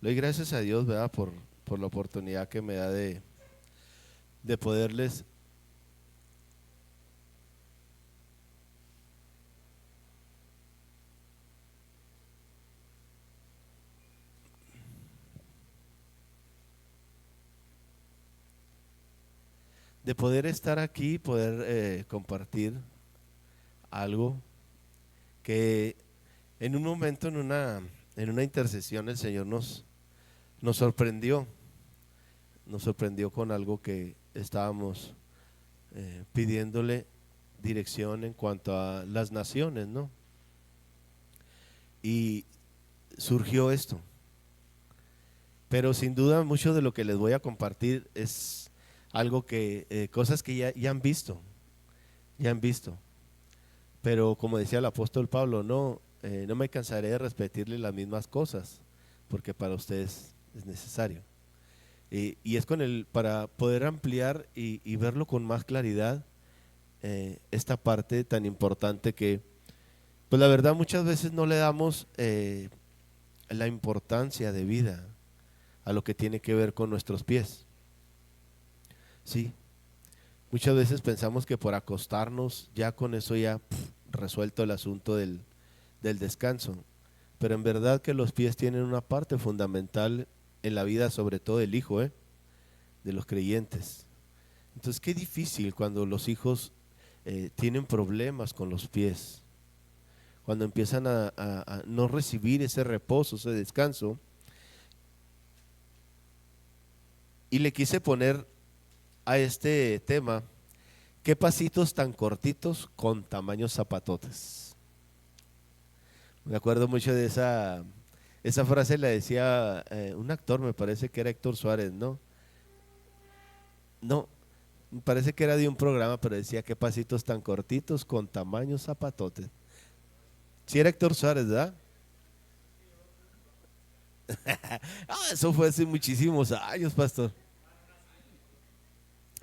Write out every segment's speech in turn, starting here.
Le doy gracias a Dios, ¿verdad? Por la oportunidad que me da de poderles de poder estar aquí, poder compartir algo que en un momento, en una intercesión, el Señor nos sorprendió, nos sorprendió con algo que estábamos pidiéndole dirección en cuanto a las naciones, ¿no? Y surgió esto. Pero sin duda mucho de lo que les voy a compartir es algo que, cosas que ya han visto, ya han visto. Pero como decía el apóstol Pablo, no me cansaré de repetirle las mismas cosas, porque para ustedes es necesario. Y es para poder ampliar y verlo con más claridad, esta parte tan importante que, pues la verdad muchas veces no le damos la importancia de vida a lo que tiene que ver con nuestros pies. Sí, muchas veces pensamos que por acostarnos ya con eso ya resuelto el asunto del descanso, pero en verdad que los pies tienen una parte fundamental en la vida, sobre todo del hijo, de los creyentes. Entonces qué difícil cuando los hijos tienen problemas con los pies, cuando empiezan a no recibir ese reposo, ese descanso. Y le quise poner a este tema: ¿qué pasitos tan cortitos con tamaños zapatotes? Me acuerdo mucho de esa frase, la decía un actor, me parece que era Héctor Suárez, ¿no? No, me parece que era de un programa, pero decía: ¿qué pasitos tan cortitos con tamaños zapatotes? Sí, era Héctor Suárez, ¿verdad? Eso fue hace muchísimos años, pastor.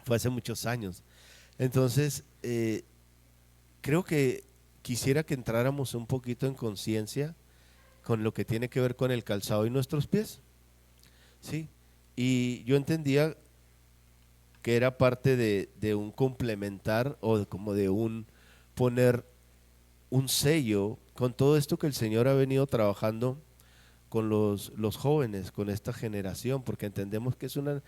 Fue hace muchos años. Entonces, creo que quisiera que entráramos un poquito en conciencia con lo que tiene que ver con el calzado y nuestros pies. Sí. Y yo entendía que era parte de un complementar como de un poner un sello con todo esto que el Señor ha venido trabajando con los jóvenes, con esta generación, porque entendemos que es una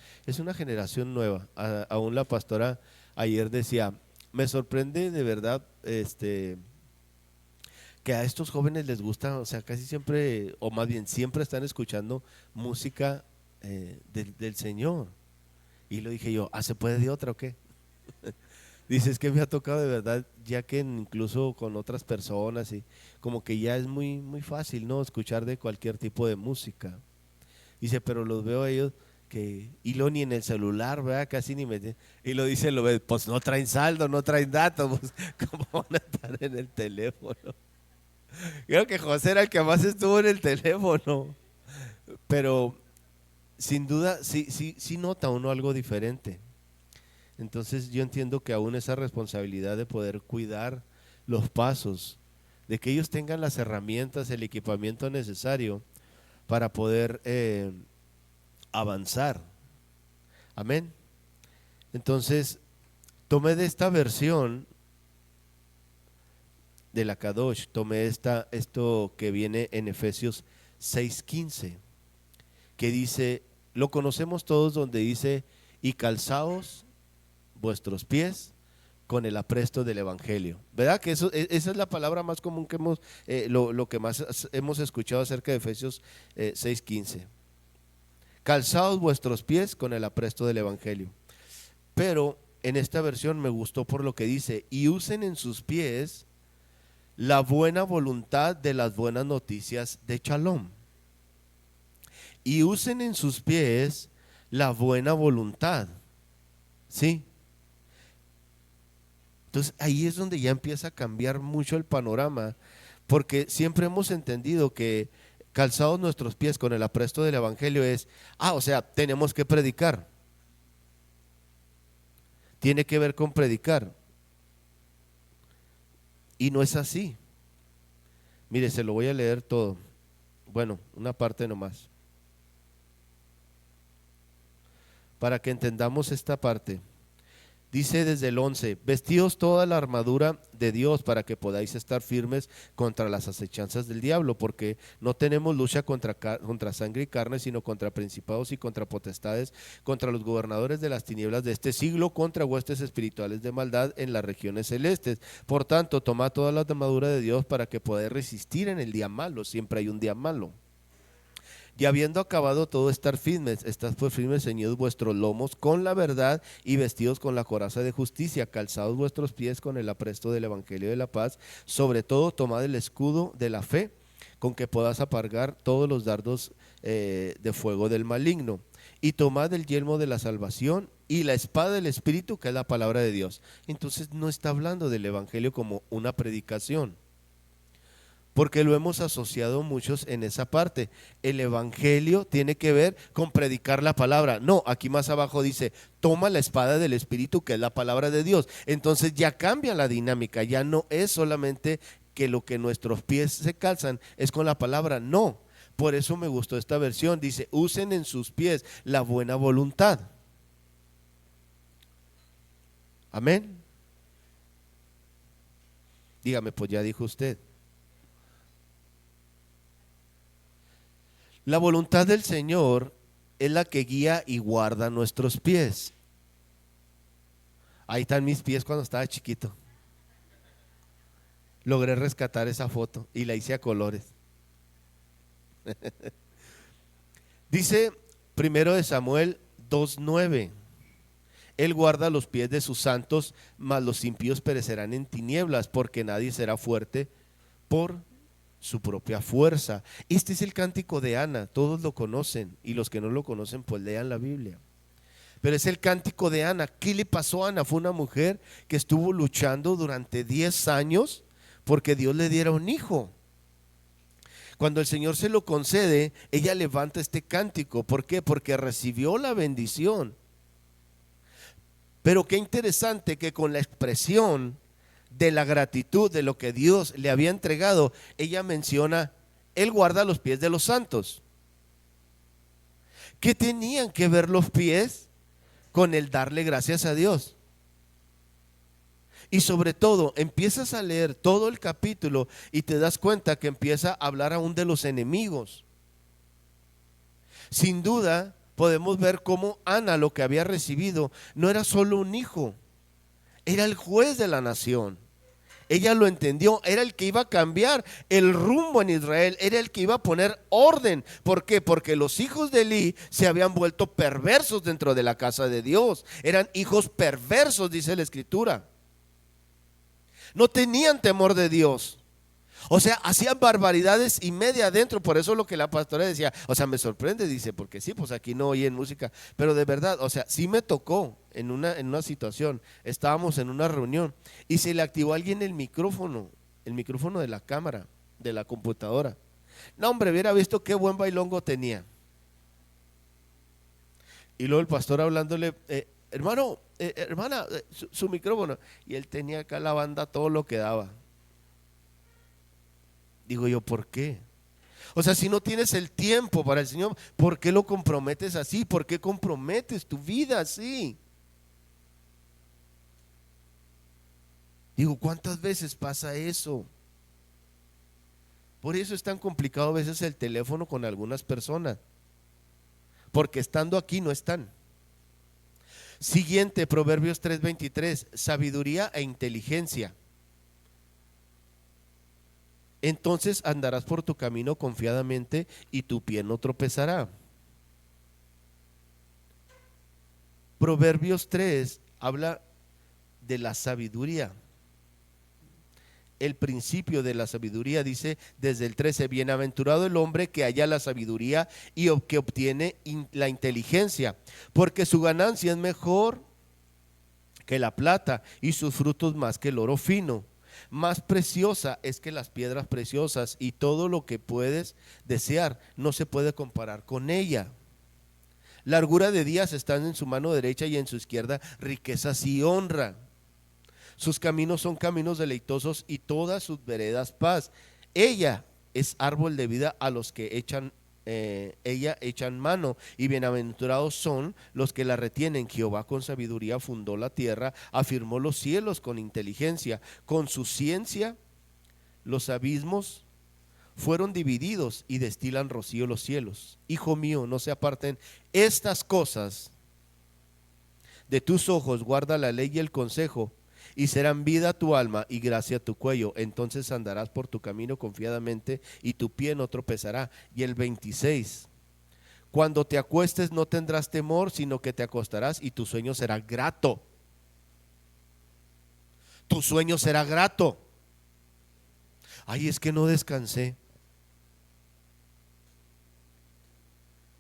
generación nueva. Aún la pastora ayer decía: me sorprende de verdad, que a estos jóvenes les gusta, o sea, casi siempre, o más bien siempre están escuchando música del Señor. Y lo dije yo: ¿se puede de otra o qué? Dices que me ha tocado de verdad, ya que incluso con otras personas, y como que ya es muy, muy fácil, ¿no? Escuchar de cualquier tipo de música. Dice, pero los veo a ellos y lo ni en el celular, ¿verdad? Casi ni me... Y lo dice, lo ve, pues no traen saldo, no traen datos, pues, ¿cómo van a estar en el teléfono? Creo que José era el que más estuvo en el teléfono, pero sin duda sí, sí, sí nota uno algo diferente. Entonces yo entiendo que aún esa responsabilidad de poder cuidar los pasos, de que ellos tengan las herramientas, el equipamiento necesario para poder avanzar. Amén. Entonces tomé de esta versión de la Kadosh, tomé esto que viene en Efesios 6:15, que dice, lo conocemos todos, donde dice: y calzaos vuestros pies con el apresto del evangelio. ¿Verdad? Que esa es la palabra más común que lo que más hemos escuchado acerca de Efesios 6:15. Calzaos vuestros pies con el apresto del evangelio. Pero en esta versión me gustó por lo que dice: y usen en sus pies la buena voluntad de las buenas noticias de Shalom. Y usen en sus pies la buena voluntad. ¿Sí? Entonces ahí es donde ya empieza a cambiar mucho el panorama, porque siempre hemos entendido que calzados nuestros pies con el apresto del evangelio es, o sea, tenemos que predicar, tiene que ver con predicar, y no es así. Mire, se lo voy a leer todo, bueno, una parte nomás. para que entendamos esta parte. Dice desde el 11, vestíos toda la armadura de Dios para que podáis estar firmes contra las acechanzas del diablo, porque no tenemos lucha contra sangre y carne, sino contra principados y contra potestades, contra los gobernadores de las tinieblas de este siglo, contra huestes espirituales de maldad en las regiones celestes. Por tanto, tomad toda la armadura de Dios para que podáis resistir en el día malo. Siempre hay un día malo. Y habiendo acabado todo, estar firmes, estad pues firmes, ceñidos vuestros lomos con la verdad y vestidos con la coraza de justicia, calzados vuestros pies con el apresto del evangelio de la paz. Sobre todo, tomad el escudo de la fe, con que puedas apagar todos los dardos de fuego del maligno. Y tomad el yelmo de la salvación y la espada del Espíritu, que es la palabra de Dios. Entonces no está hablando del evangelio como una predicación, porque lo hemos asociado muchos en esa parte. El evangelio tiene que ver con predicar la palabra. No, aquí más abajo dice, toma la espada del Espíritu, que es la palabra de Dios. Entonces ya cambia la dinámica, ya no es solamente que lo que nuestros pies se calzan es con la palabra, no. Por eso me gustó esta versión, dice, usen en sus pies la buena voluntad. Amén. Dígame, pues ya dijo usted. La voluntad del Señor es la que guía y guarda nuestros pies. Ahí están mis pies cuando estaba chiquito. Logré rescatar esa foto y la hice a colores. Dice 1 Samuel 2:9. Él guarda los pies de sus santos, mas los impíos perecerán en tinieblas, porque nadie será fuerte por su propia fuerza. Este es el cántico de Ana, todos lo conocen, y los que no lo conocen pues lean la Biblia. Pero es el cántico de Ana. ¿Qué le pasó a Ana? Fue una mujer que estuvo luchando durante 10 años porque Dios le diera un hijo. Cuando el Señor se lo concede, ella levanta este cántico. ¿Por qué? Porque recibió la bendición. Pero qué interesante que con la expresión de la gratitud de lo que Dios le había entregado, ella menciona, Él guarda los pies de los santos. ¿Qué tenían que ver los pies con el darle gracias a Dios? Y sobre todo, empiezas a leer todo el capítulo y te das cuenta que empieza a hablar aún de los enemigos. Sin duda, podemos ver cómo Ana, lo que había recibido, no era solo un hijo, era el juez de la nación. Ella lo entendió, era el que iba a cambiar el rumbo en Israel, era el que iba a poner orden. ¿Por qué? Porque los hijos de Elí se habían vuelto perversos dentro de la casa de Dios. Eran hijos perversos, dice la Escritura. No tenían temor de Dios. O sea, hacían barbaridades y media adentro. Por eso lo que la pastora decía, o sea, me sorprende, dice, porque sí, pues aquí no oyen música, pero de verdad, o sea, sí me tocó en una situación. Estábamos en una reunión y se le activó a alguien el micrófono de la cámara, de la computadora. No, hombre, hubiera visto qué buen bailongo tenía. Y luego el pastor hablándole, hermano, hermana, su micrófono. Y él tenía acá la banda todo lo que daba. Digo yo, ¿por qué? O sea, si no tienes el tiempo para el Señor, ¿por qué lo comprometes así? ¿Por qué comprometes tu vida así? Digo, ¿cuántas veces pasa eso? Por eso es tan complicado a veces el teléfono con algunas personas, porque estando aquí no están. Siguiente, Proverbios 3:23, sabiduría e inteligencia. Entonces andarás por tu camino confiadamente y tu pie no tropezará. Proverbios 3 habla de la sabiduría. El principio de la sabiduría dice desde el 13, bienaventurado el hombre que halla la sabiduría y que obtiene la inteligencia, porque su ganancia es mejor que la plata y sus frutos más que el oro fino. Más preciosa es que las piedras preciosas, y todo lo que puedes desear no se puede comparar con ella. Largura de días están en su mano derecha y en su izquierda riquezas y honra. Sus caminos son caminos deleitosos y todas sus veredas paz. Ella es árbol de vida a los que echan ella echan mano, y bienaventurados son los que la retienen. Jehová con sabiduría fundó la tierra, afirmó los cielos con inteligencia, con su ciencia los abismos fueron divididos y destilan rocío los cielos. Hijo mío, no se aparten estas cosas de tus ojos, guarda la ley y el consejo, y serán vida a tu alma y gracia a tu cuello. Entonces andarás por tu camino confiadamente, y tu pie no tropezará. Y el 26: cuando te acuestes no tendrás temor, sino que te acostarás y tu sueño será grato. Tu sueño será grato. Ay, es que no descansé.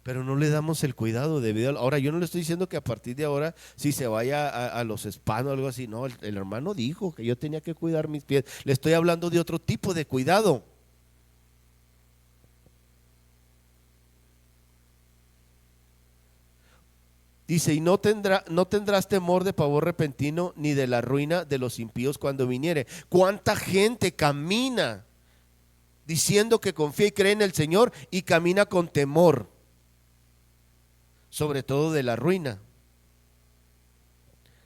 Pero no le damos el cuidado debido a... Ahora, yo no le estoy diciendo que a partir de ahora si se vaya a los spas o algo así. No, el hermano dijo que yo tenía que cuidar mis pies. Le estoy hablando de otro tipo de cuidado. Dice, y no tendrás temor de pavor repentino, ni de la ruina de los impíos cuando viniere. ¿Cuánta gente camina diciendo que confía y cree en el Señor y camina con temor? Sobre todo de la ruina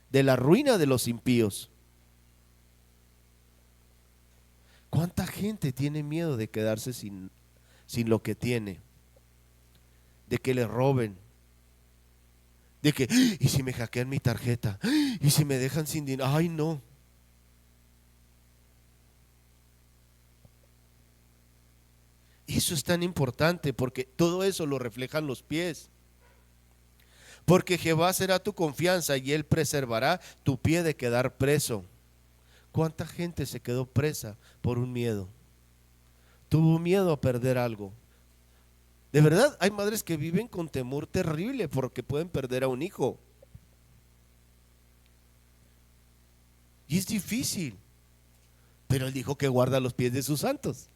de los impíos. ¿Cuánta gente tiene miedo de quedarse sin lo que tiene? De que le roben, de que, ¿y si me hackean mi tarjeta? ¿Y si me dejan sin dinero? Ay, no. Eso es tan importante, porque todo eso lo reflejan los pies. Porque Jehová será tu confianza, y Él preservará tu pie de quedar preso. ¿Cuánta gente se quedó presa por un miedo? Tuvo miedo a perder algo. De verdad, hay madres que viven con temor terrible porque pueden perder a un hijo. Y es difícil. Pero Él dijo que guarda los pies de sus santos.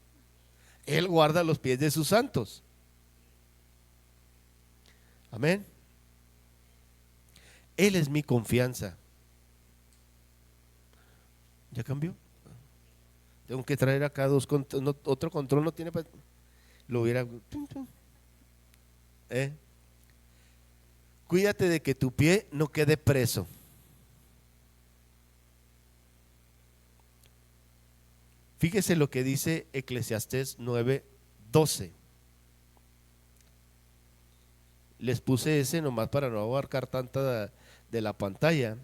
Él guarda los pies de sus santos. Amén. Él es mi confianza. ¿Ya cambió? Tengo que traer acá otro control no tiene para... Lo hubiera... Cuídate de que tu pie no quede preso. Fíjese lo que dice Eclesiastés 9:12. Les puse ese nomás para no abarcar tanta de la pantalla.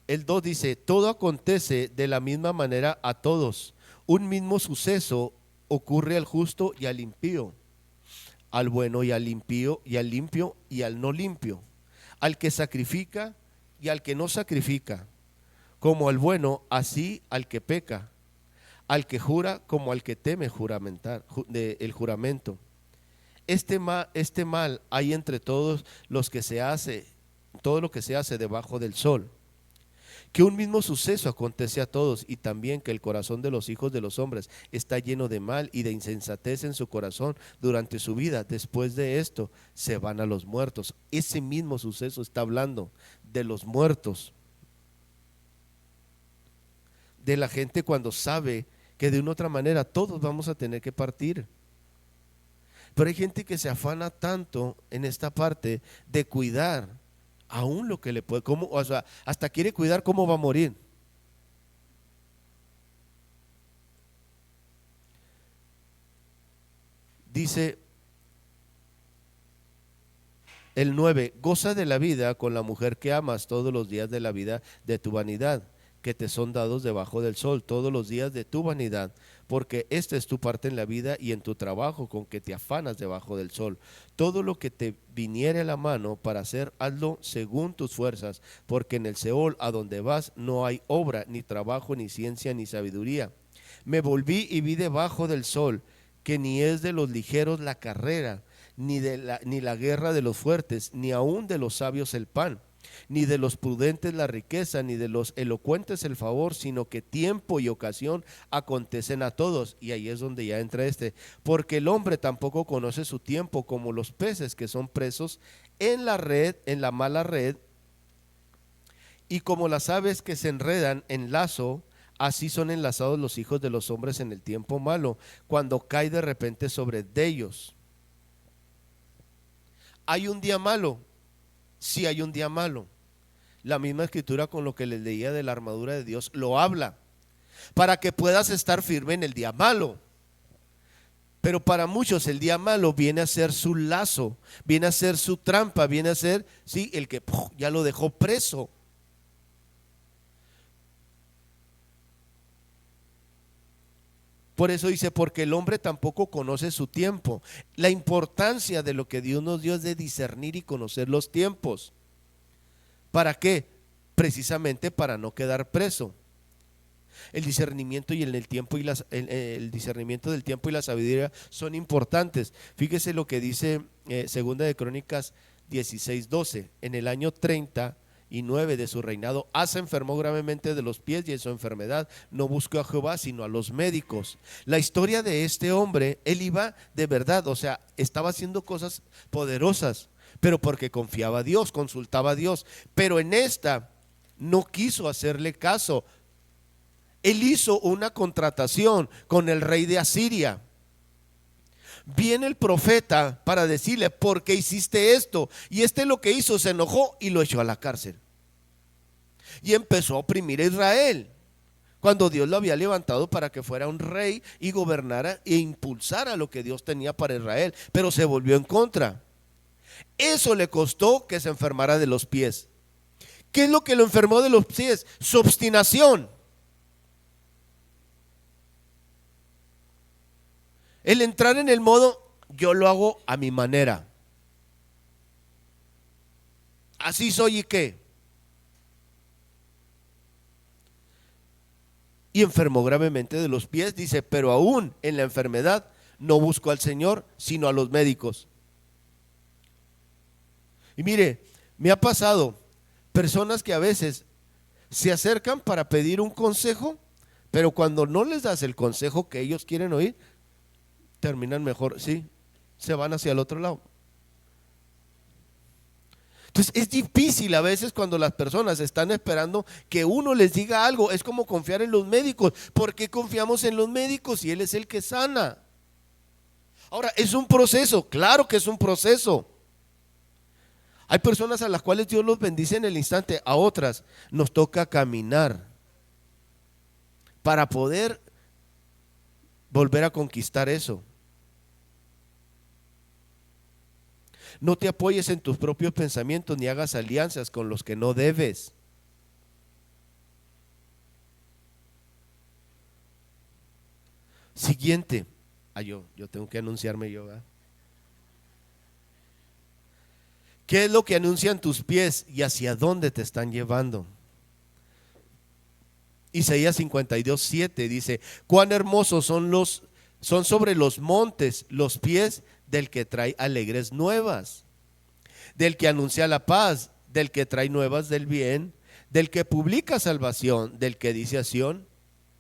El 2 dice, todo acontece de la misma manera a todos. Un mismo suceso ocurre al justo y al impío, al bueno y al impío, y al limpio y al no limpio, al que sacrifica y al que no sacrifica, como al bueno, así al que peca, al que jura como al que teme juramentar, el juramento. Este mal hay entre todos los que se hace, todo lo que se hace debajo del sol. Que un mismo suceso acontece a todos, y también que el corazón de los hijos de los hombres está lleno de mal y de insensatez en su corazón durante su vida. Después de esto se van a los muertos. Ese mismo suceso está hablando de los muertos, de la gente cuando sabe que de una u otra manera todos vamos a tener que partir. Pero hay gente que se afana tanto en esta parte de cuidar aún lo que le puede, o sea, hasta quiere cuidar cómo va a morir. Dice el 9, goza de la vida con la mujer que amas todos los días de la vida de tu vanidad, que te son dados debajo del sol, todos los días de tu vanidad, porque esta es tu parte en la vida y en tu trabajo con que te afanas debajo del sol. Todo lo que te viniere a la mano para hacer, hazlo según tus fuerzas, porque en el Seol a donde vas no hay obra, ni trabajo, ni ciencia, ni sabiduría. Me volví y vi debajo del sol que ni es de los ligeros la carrera, ni la guerra de los fuertes, ni aun de los sabios el pan, ni de los prudentes la riqueza, ni de los elocuentes el favor, sino que tiempo y ocasión acontecen a todos. Y ahí es donde ya entra porque el hombre tampoco conoce su tiempo, como los peces que son presos en la red, en la mala red, y como las aves que se enredan en lazo, así son enlazados los hijos de los hombres en el tiempo malo, cuando cae de repente sobre de ellos. ¿Hay un día malo? Sí, hay un día malo. La misma escritura con lo que les leía de la armadura de Dios lo habla, para que puedas estar firme en el día malo. Pero para muchos el día malo viene a ser su lazo, viene a ser su trampa, viene a ser, sí, el que ya lo dejó preso. Por eso dice, porque el hombre tampoco conoce su tiempo. La importancia de lo que Dios nos dio es de discernir y conocer los tiempos. ¿Para qué? Precisamente para no quedar preso. El discernimiento y el tiempo y el discernimiento del tiempo y la sabiduría son importantes. Fíjese lo que dice Segunda de Crónicas 16:12. En el año 39 de su reinado, Asa enfermó gravemente de los pies y en su enfermedad no buscó a Jehová sino a los médicos. La historia de este hombre, él iba de verdad, o sea, estaba haciendo cosas poderosas, pero porque confiaba a Dios, consultaba a Dios. Pero en esta no quiso hacerle caso. Él hizo una contratación con el rey de Asiria. Viene el profeta para decirle, ¿por qué hiciste esto? Y lo que hizo, se enojó y lo echó a la cárcel. Y empezó a oprimir a Israel, cuando Dios lo había levantado para que fuera un rey y gobernara e impulsara lo que Dios tenía para Israel. Pero se volvió en contra. Eso le costó que se enfermara de los pies. ¿Qué es lo que lo enfermó de los pies? Su obstinación. El entrar en el modo, yo lo hago a mi manera. Así soy y qué. Y enfermó gravemente de los pies, dice, pero aún en la enfermedad no buscó al Señor, sino a los médicos. Y mire, me ha pasado personas que a veces se acercan para pedir un consejo, pero cuando no les das el consejo que ellos quieren oír, terminan mejor, sí, se van hacia el otro lado. Entonces es difícil a veces cuando las personas están esperando que uno les diga algo. Es como confiar en los médicos. ¿Por qué confiamos en los médicos si Él es el que sana? Ahora, es un proceso, claro que es un proceso. Hay personas a las cuales Dios los bendice en el instante, a otras nos toca caminar para poder volver a conquistar eso. No te apoyes en tus propios pensamientos ni hagas alianzas con los que no debes. Siguiente. Yo tengo que anunciarme yo, ¿verdad? ¿Qué es lo que anuncian tus pies y hacia dónde te están llevando? Isaías 52:7 dice, cuán hermosos son sobre los montes los pies del que trae alegres nuevas, del que anuncia la paz, del que trae nuevas del bien, del que publica salvación, del que dice a Sión,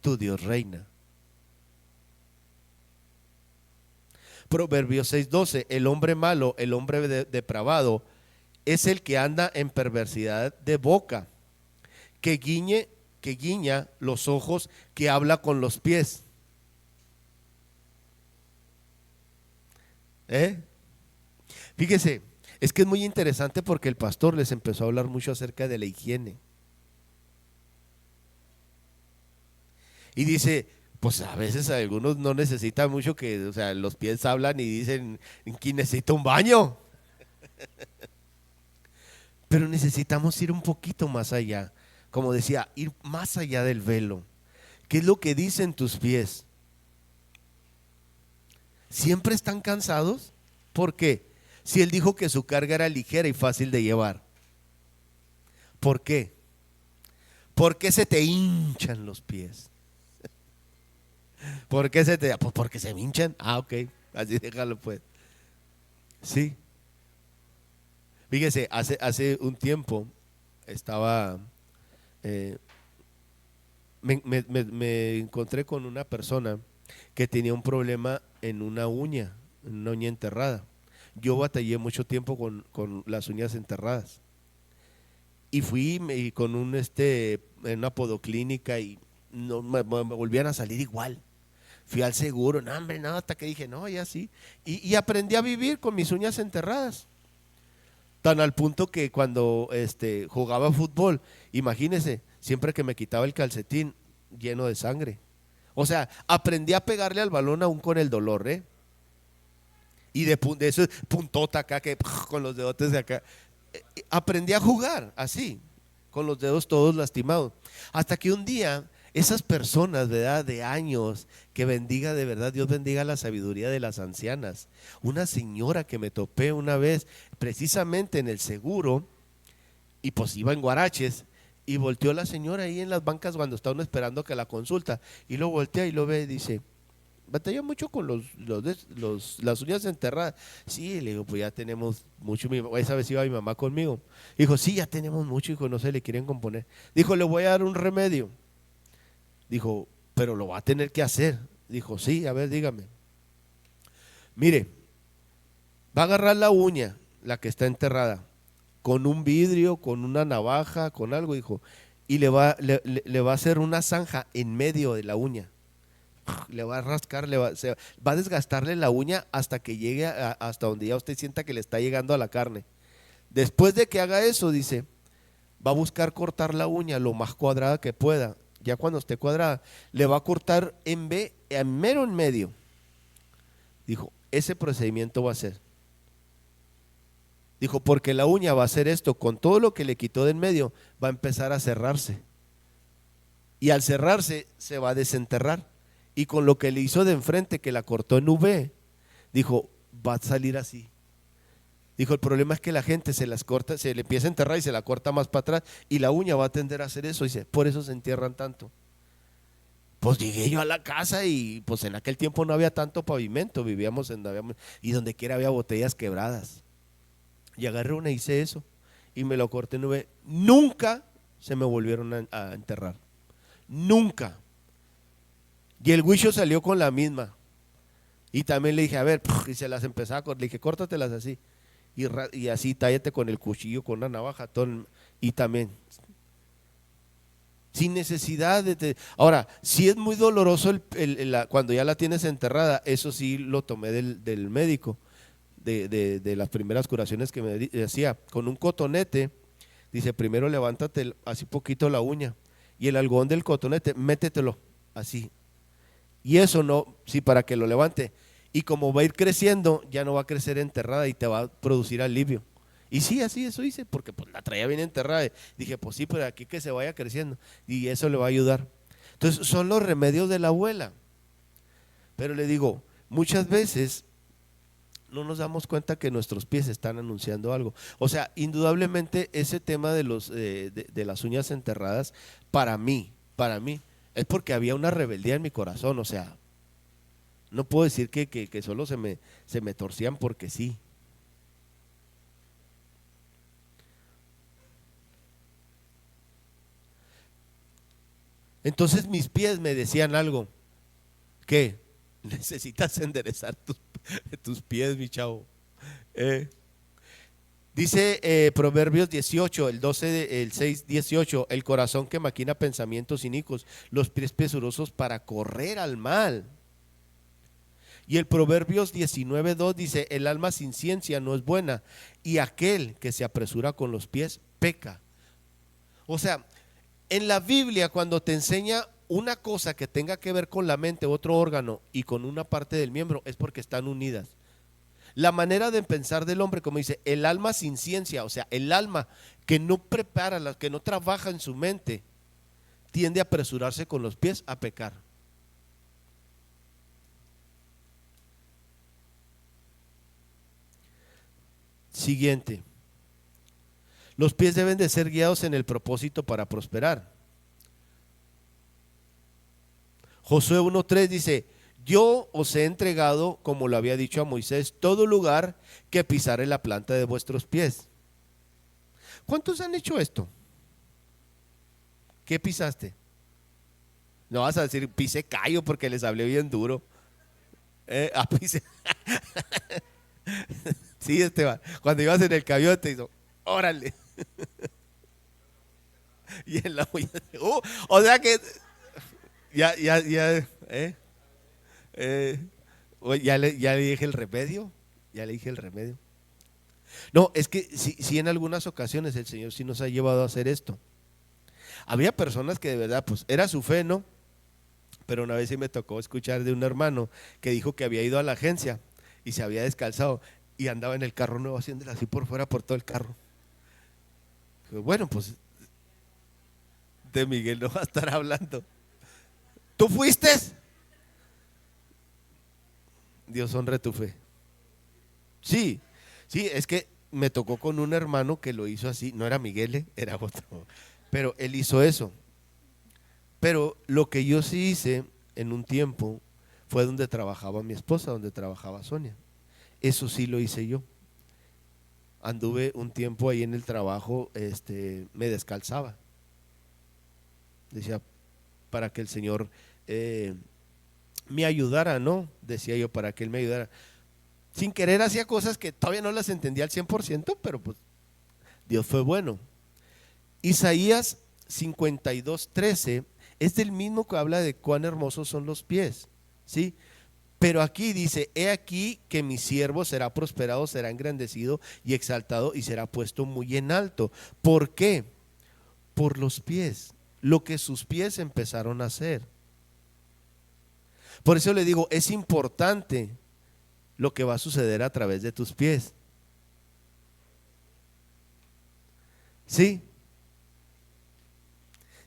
tu Dios reina. Proverbios 6:12, el hombre malo, el hombre depravado, es el que anda en perversidad de boca, que guiña los ojos, que habla con los pies. Fíjese, es que es muy interesante porque el pastor les empezó a hablar mucho acerca de la higiene. Y dice, pues a veces algunos no necesitan mucho que, o sea, los pies hablan y dicen que necesita un baño. Pero necesitamos ir un poquito más allá. Como decía, ir más allá del velo. ¿Qué es lo que dicen tus pies? ¿Siempre están cansados? ¿Por qué? Si Él dijo que su carga era ligera y fácil de llevar. ¿Por qué? ¿Por qué se te hinchan los pies? ¿Por qué se te? Pues porque se me hinchan. Ok, así déjalo pues. Sí. Fíjese, hace un tiempo estaba, me encontré con una persona que tenía un problema en una uña enterrada. Yo batallé mucho tiempo con las uñas enterradas. Y fui con en una podoclínica y no me volvían a salir igual. Fui al seguro, no hombre, no, hasta que dije, no, ya sí. Y aprendí a vivir con mis uñas enterradas. Tan al punto que cuando jugaba fútbol, imagínese, siempre que me quitaba el calcetín lleno de sangre. O sea, aprendí a pegarle al balón aún con el dolor, ¿eh? Y de eso puntota acá, que con los dedotes de acá. Aprendí a jugar así, con los dedos todos lastimados. Hasta que un día, esas personas, ¿verdad? De años, que bendiga de verdad, Dios bendiga la sabiduría de las ancianas. Una señora que me topé una vez, precisamente en el seguro, y pues iba en guaraches, y volteó la señora ahí en las bancas cuando está uno esperando que la consulta, y lo voltea y lo ve y dice, batalla mucho con las uñas enterradas. Sí, le digo, pues ya tenemos mucho. Esa vez iba mi mamá conmigo. Dijo, sí, ya tenemos mucho, hijo, no se le quieren componer. Dijo, le voy a dar un remedio. Dijo, pero lo va a tener que hacer. Dijo, sí, a ver, dígame. Mire, va a agarrar la uña, la que está enterrada, con un vidrio, con una navaja, con algo, dijo, y le va a hacer una zanja en medio de la uña. Le va a rascar, va a desgastarle la uña hasta que llegue hasta donde ya usted sienta que le está llegando a la carne. Después de que haga eso, dice, va a buscar cortar la uña lo más cuadrada que pueda. Ya cuando esté cuadrada, le va a cortar mero en medio. Dijo, ese procedimiento va a ser. Dijo, porque la uña va a hacer esto, con todo lo que le quitó de en medio, va a empezar a cerrarse. Y al cerrarse, se va a desenterrar. Y con lo que le hizo de enfrente, que la cortó en V, dijo, va a salir así. Dijo, el problema es que la gente se las corta, se le empieza a enterrar y se la corta más para atrás, y la uña va a tender a hacer eso. Dice, por eso se entierran tanto. Pues llegué yo a la casa y pues en aquel tiempo no había tanto pavimento, y donde quiera había botellas quebradas. Y agarré una y hice eso, y me lo corté en V. Nunca se me volvieron a enterrar. Nunca. Y el huicho salió con la misma. Y también le dije, a ver, y se las empezaba a cortar. Le dije, córtatelas así. Y así, tállate con el cuchillo, con una navaja. Y también. Sin necesidad de. Ahora, si es muy doloroso cuando ya la tienes enterrada, eso sí lo tomé del médico, de las primeras curaciones que me decía. Con un cotonete, dice, primero levántate así poquito la uña. Y el algodón del cotonete, métetelo así. Y eso no, sí, para que lo levante. Y como va a ir creciendo, ya no va a crecer enterrada y te va a producir alivio. Y sí, así eso hice, porque pues la traía bien enterrada. Dije, pues sí, pero aquí que se vaya creciendo. Y eso le va a ayudar. Entonces, son los remedios de la abuela. Pero le digo, muchas veces no nos damos cuenta que nuestros pies están anunciando algo. O sea, indudablemente ese tema de las uñas enterradas, para mí, es porque había una rebeldía en mi corazón. O sea, no puedo decir que solo se me torcían porque sí. Entonces mis pies me decían algo. ¿Qué? Necesitas enderezar tus pies, mi chavo. Dice Proverbios 18, el 6, 18, el corazón que maquina pensamientos inicuos, los pies presurosos para correr al mal. Y el Proverbios 19, 2 dice, el alma sin ciencia no es buena, y aquel que se apresura con los pies peca. O sea, en la Biblia, cuando te enseña una cosa que tenga que ver con la mente, otro órgano y con una parte del miembro, es porque están unidas. La manera de pensar del hombre, como dice, el alma sin ciencia, o sea, el alma que no prepara, que no trabaja en su mente, tiende a apresurarse con los pies a pecar. Siguiente. Los pies deben de ser guiados en el propósito para prosperar. Josué 1:3 dice, yo os he entregado, como lo había dicho a Moisés, todo lugar que pisare la planta de vuestros pies. ¿Cuántos han hecho esto? ¿Qué pisaste? No vas a decir, pisé callo porque les hablé bien duro. Pisé. Sí, Esteban, cuando ibas en el camión te hizo, órale. Y en la o sea que Eh, ya le dije el remedio, ya le dije el remedio. No, es que sí en algunas ocasiones el Señor sí nos ha llevado a hacer esto. Había personas que de verdad, pues era su fe, ¿no? Pero una vez sí me tocó escuchar de un hermano que dijo que había ido a la agencia y se había descalzado y andaba en el carro nuevo haciéndole así por fuera por todo el carro. Bueno, pues de Miguel no va a estar hablando. ¿Tú fuiste? Dios honre tu fe. Sí, sí, es que me tocó con un hermano que lo hizo así, no era Miguel, era otro, pero él hizo eso. Pero lo que yo sí hice en un tiempo fue donde trabajaba mi esposa, donde trabajaba Sonia. Eso sí lo hice yo. Anduve un tiempo ahí en el trabajo, me descalzaba. Decía, para que el Señor me ayudara, ¿no? Decía yo, para que Él me ayudara. Sin querer hacía cosas que todavía no las entendía al 100%, pero pues Dios fue bueno. Isaías 52:13 es del mismo que habla de cuán hermosos son los pies, ¿sí? Pero aquí dice, he aquí que mi siervo será prosperado, será engrandecido y exaltado y será puesto muy en alto. ¿Por qué? Por los pies, lo que sus pies empezaron a hacer. Por eso le digo, es importante lo que va a suceder a través de tus pies. ¿Sí?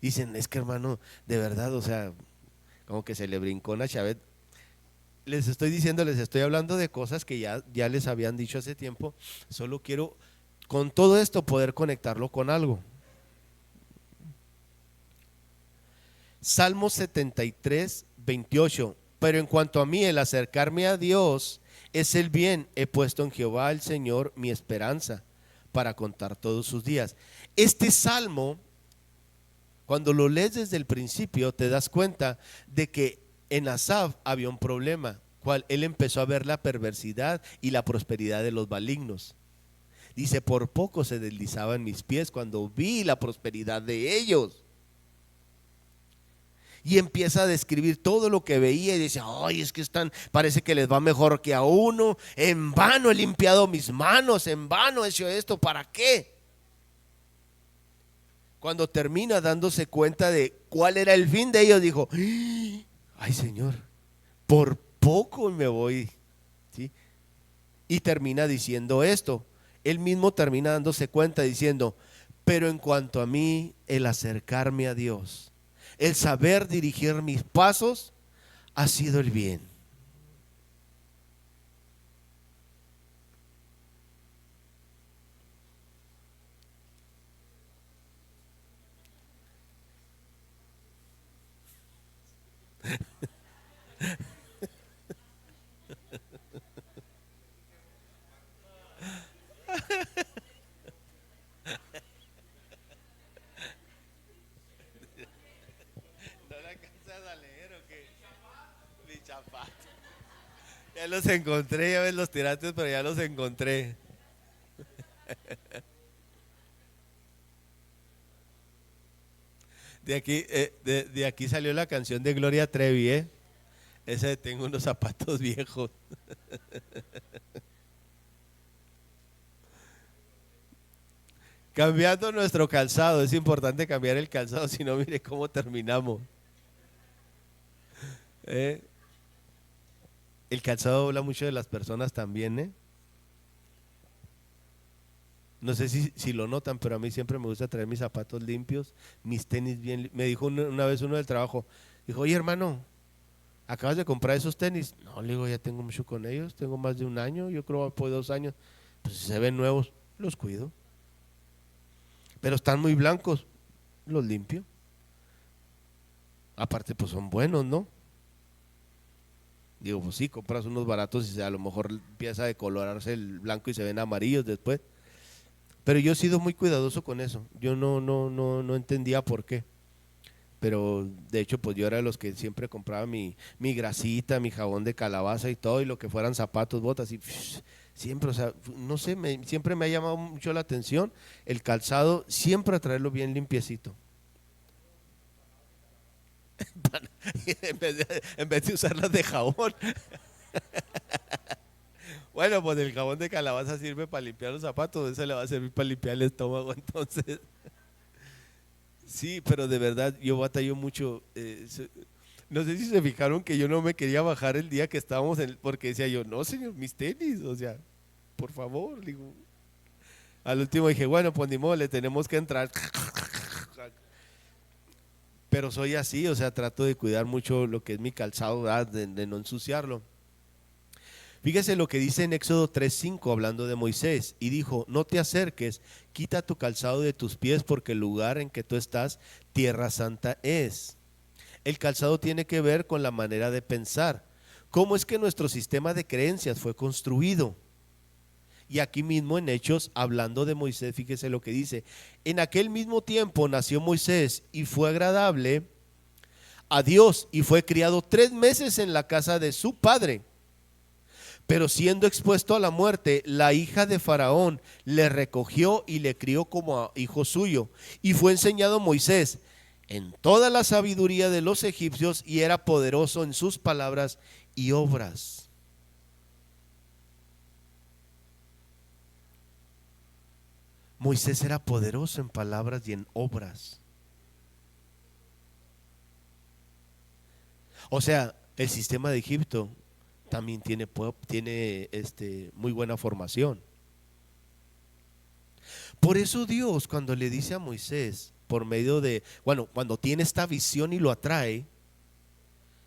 Dicen, es que hermano, de verdad, o sea, como que se le brincó a Chávez. Les estoy diciendo, les estoy hablando de cosas que ya les habían dicho hace tiempo. Solo quiero con todo esto poder conectarlo con algo. Salmo 73:28. Pero en cuanto a mí, el acercarme a Dios es el bien. He puesto en Jehová el Señor mi esperanza para contar todos sus días. Este salmo, cuando lo lees desde el principio, te das cuenta de que en Asaf había un problema, cual él empezó a ver la perversidad y la prosperidad de los malignos. Dice, por poco se deslizaban mis pies cuando vi la prosperidad de ellos. Y empieza a describir todo lo que veía y dice, ay, es que parece que les va mejor que a uno. En vano he limpiado mis manos, en vano he hecho esto, ¿para qué? Cuando termina dándose cuenta de cuál era el fin de ellos, dijo, ay Señor, por poco me voy, ¿sí? Y termina diciendo esto. Él mismo termina dándose cuenta diciendo, pero en cuanto a mí, el acercarme a Dios, el saber dirigir mis pasos, ha sido el bien. ¿No la alcanzas a leer o qué? Mi zapato. Ya los encontré, ya ves los tirates, pero ya los encontré. De aquí salió la canción de Gloria Trevi, ¿eh? Ese de tengo unos zapatos viejos. Cambiando nuestro calzado, es importante cambiar el calzado, si no, mire cómo terminamos. ¿Eh? El calzado habla mucho de las personas también, ¿eh? No sé si lo notan, pero a mí siempre me gusta traer mis zapatos limpios, mis tenis bien. Me dijo una vez uno del trabajo, dijo, oye hermano, ¿acabas de comprar esos tenis? No, le digo, ya tengo mucho con ellos, tengo más de un año, yo creo que 2 años. Pues si se ven nuevos, los cuido. Pero están muy blancos, los limpio. Aparte, pues son buenos, ¿no? Digo, pues sí, compras unos baratos y a lo mejor empieza a decolorarse el blanco y se ven amarillos después. Pero yo he sido muy cuidadoso con eso. Yo no entendía por qué. Pero de hecho, pues yo era de los que siempre compraba mi grasita, mi jabón de calabaza y todo, y lo que fueran zapatos, botas, y siempre, o sea, no sé, siempre me ha llamado mucho la atención el calzado, siempre a traerlo bien limpiecito. en vez de usarlas de jabón. Bueno, pues el jabón de calabaza sirve para limpiar los zapatos, ese le va a servir para limpiar el estómago, entonces. Sí, pero de verdad yo batallo mucho. No sé si se fijaron que yo no me quería bajar el día que estábamos porque decía yo, no señor, mis tenis, o sea, por favor, digo. Al último dije, bueno, pues ni modo, le tenemos que entrar. Pero soy así, o sea, trato de cuidar mucho lo que es mi calzado, ¿verdad? De no ensuciarlo. Fíjese lo que dice en Éxodo 3:5 hablando de Moisés, y dijo, no te acerques, quita tu calzado de tus pies porque el lugar en que tú estás, tierra santa es. El calzado tiene que ver con la manera de pensar, cómo es que nuestro sistema de creencias fue construido. Y aquí mismo en Hechos, hablando de Moisés, fíjese lo que dice, en aquel mismo tiempo nació Moisés y fue agradable a Dios y fue criado 3 meses en la casa de su padre. Pero siendo expuesto a la muerte, la hija de Faraón le recogió y le crió como a hijo suyo. Y fue enseñado Moisés en toda la sabiduría de los egipcios y era poderoso en sus palabras y obras. Moisés era poderoso en palabras y en obras. O sea, el sistema de Egipto también tiene muy buena formación. Por eso Dios, cuando le dice a Moisés, por medio de, bueno, cuando tiene esta visión y lo atrae,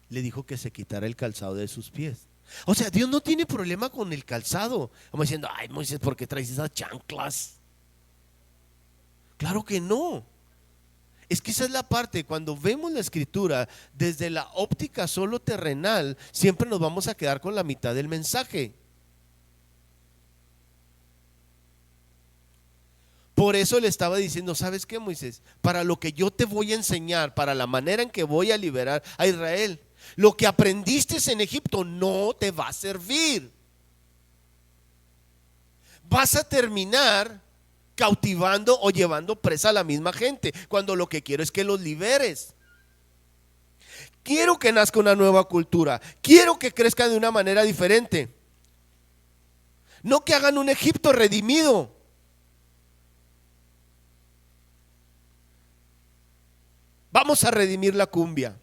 le dijo que se quitara el calzado de sus pies. O sea, Dios no tiene problema con el calzado. Como diciendo, ay Moisés, ¿por qué traes esas chanclas? Claro que no. Es que esa es la parte, cuando vemos la escritura desde la óptica solo terrenal, siempre nos vamos a quedar con la mitad del mensaje. Por eso le estaba diciendo, ¿sabes qué, Moisés? Para lo que yo te voy a enseñar, para la manera en que voy a liberar a Israel, lo que aprendiste en Egipto no te va a servir. Vas a terminar cautivando o llevando presa a la misma gente, cuando lo que quiero es que los liberes. Quiero que nazca una nueva cultura, quiero que crezca de una manera diferente, no que hagan un Egipto redimido. Vamos a redimir la cumbia.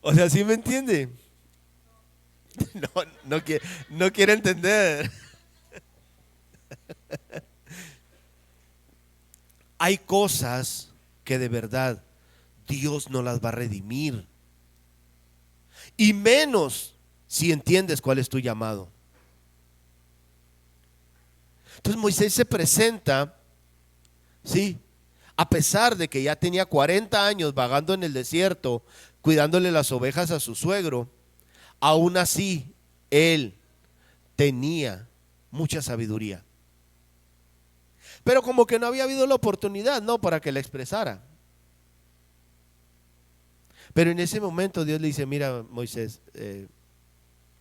O sea, ¿sí me entiende? No, no quiere entender. Hay cosas que de verdad Dios no las va a redimir. Y menos si entiendes cuál es tu llamado. Entonces Moisés se presenta, sí, a pesar de que ya tenía 40 años vagando en el desierto, cuidándole las ovejas a su suegro, aún así él tenía mucha sabiduría. Pero como que no había habido la oportunidad, no, para que la expresara. Pero en ese momento Dios le dice, mira Moisés,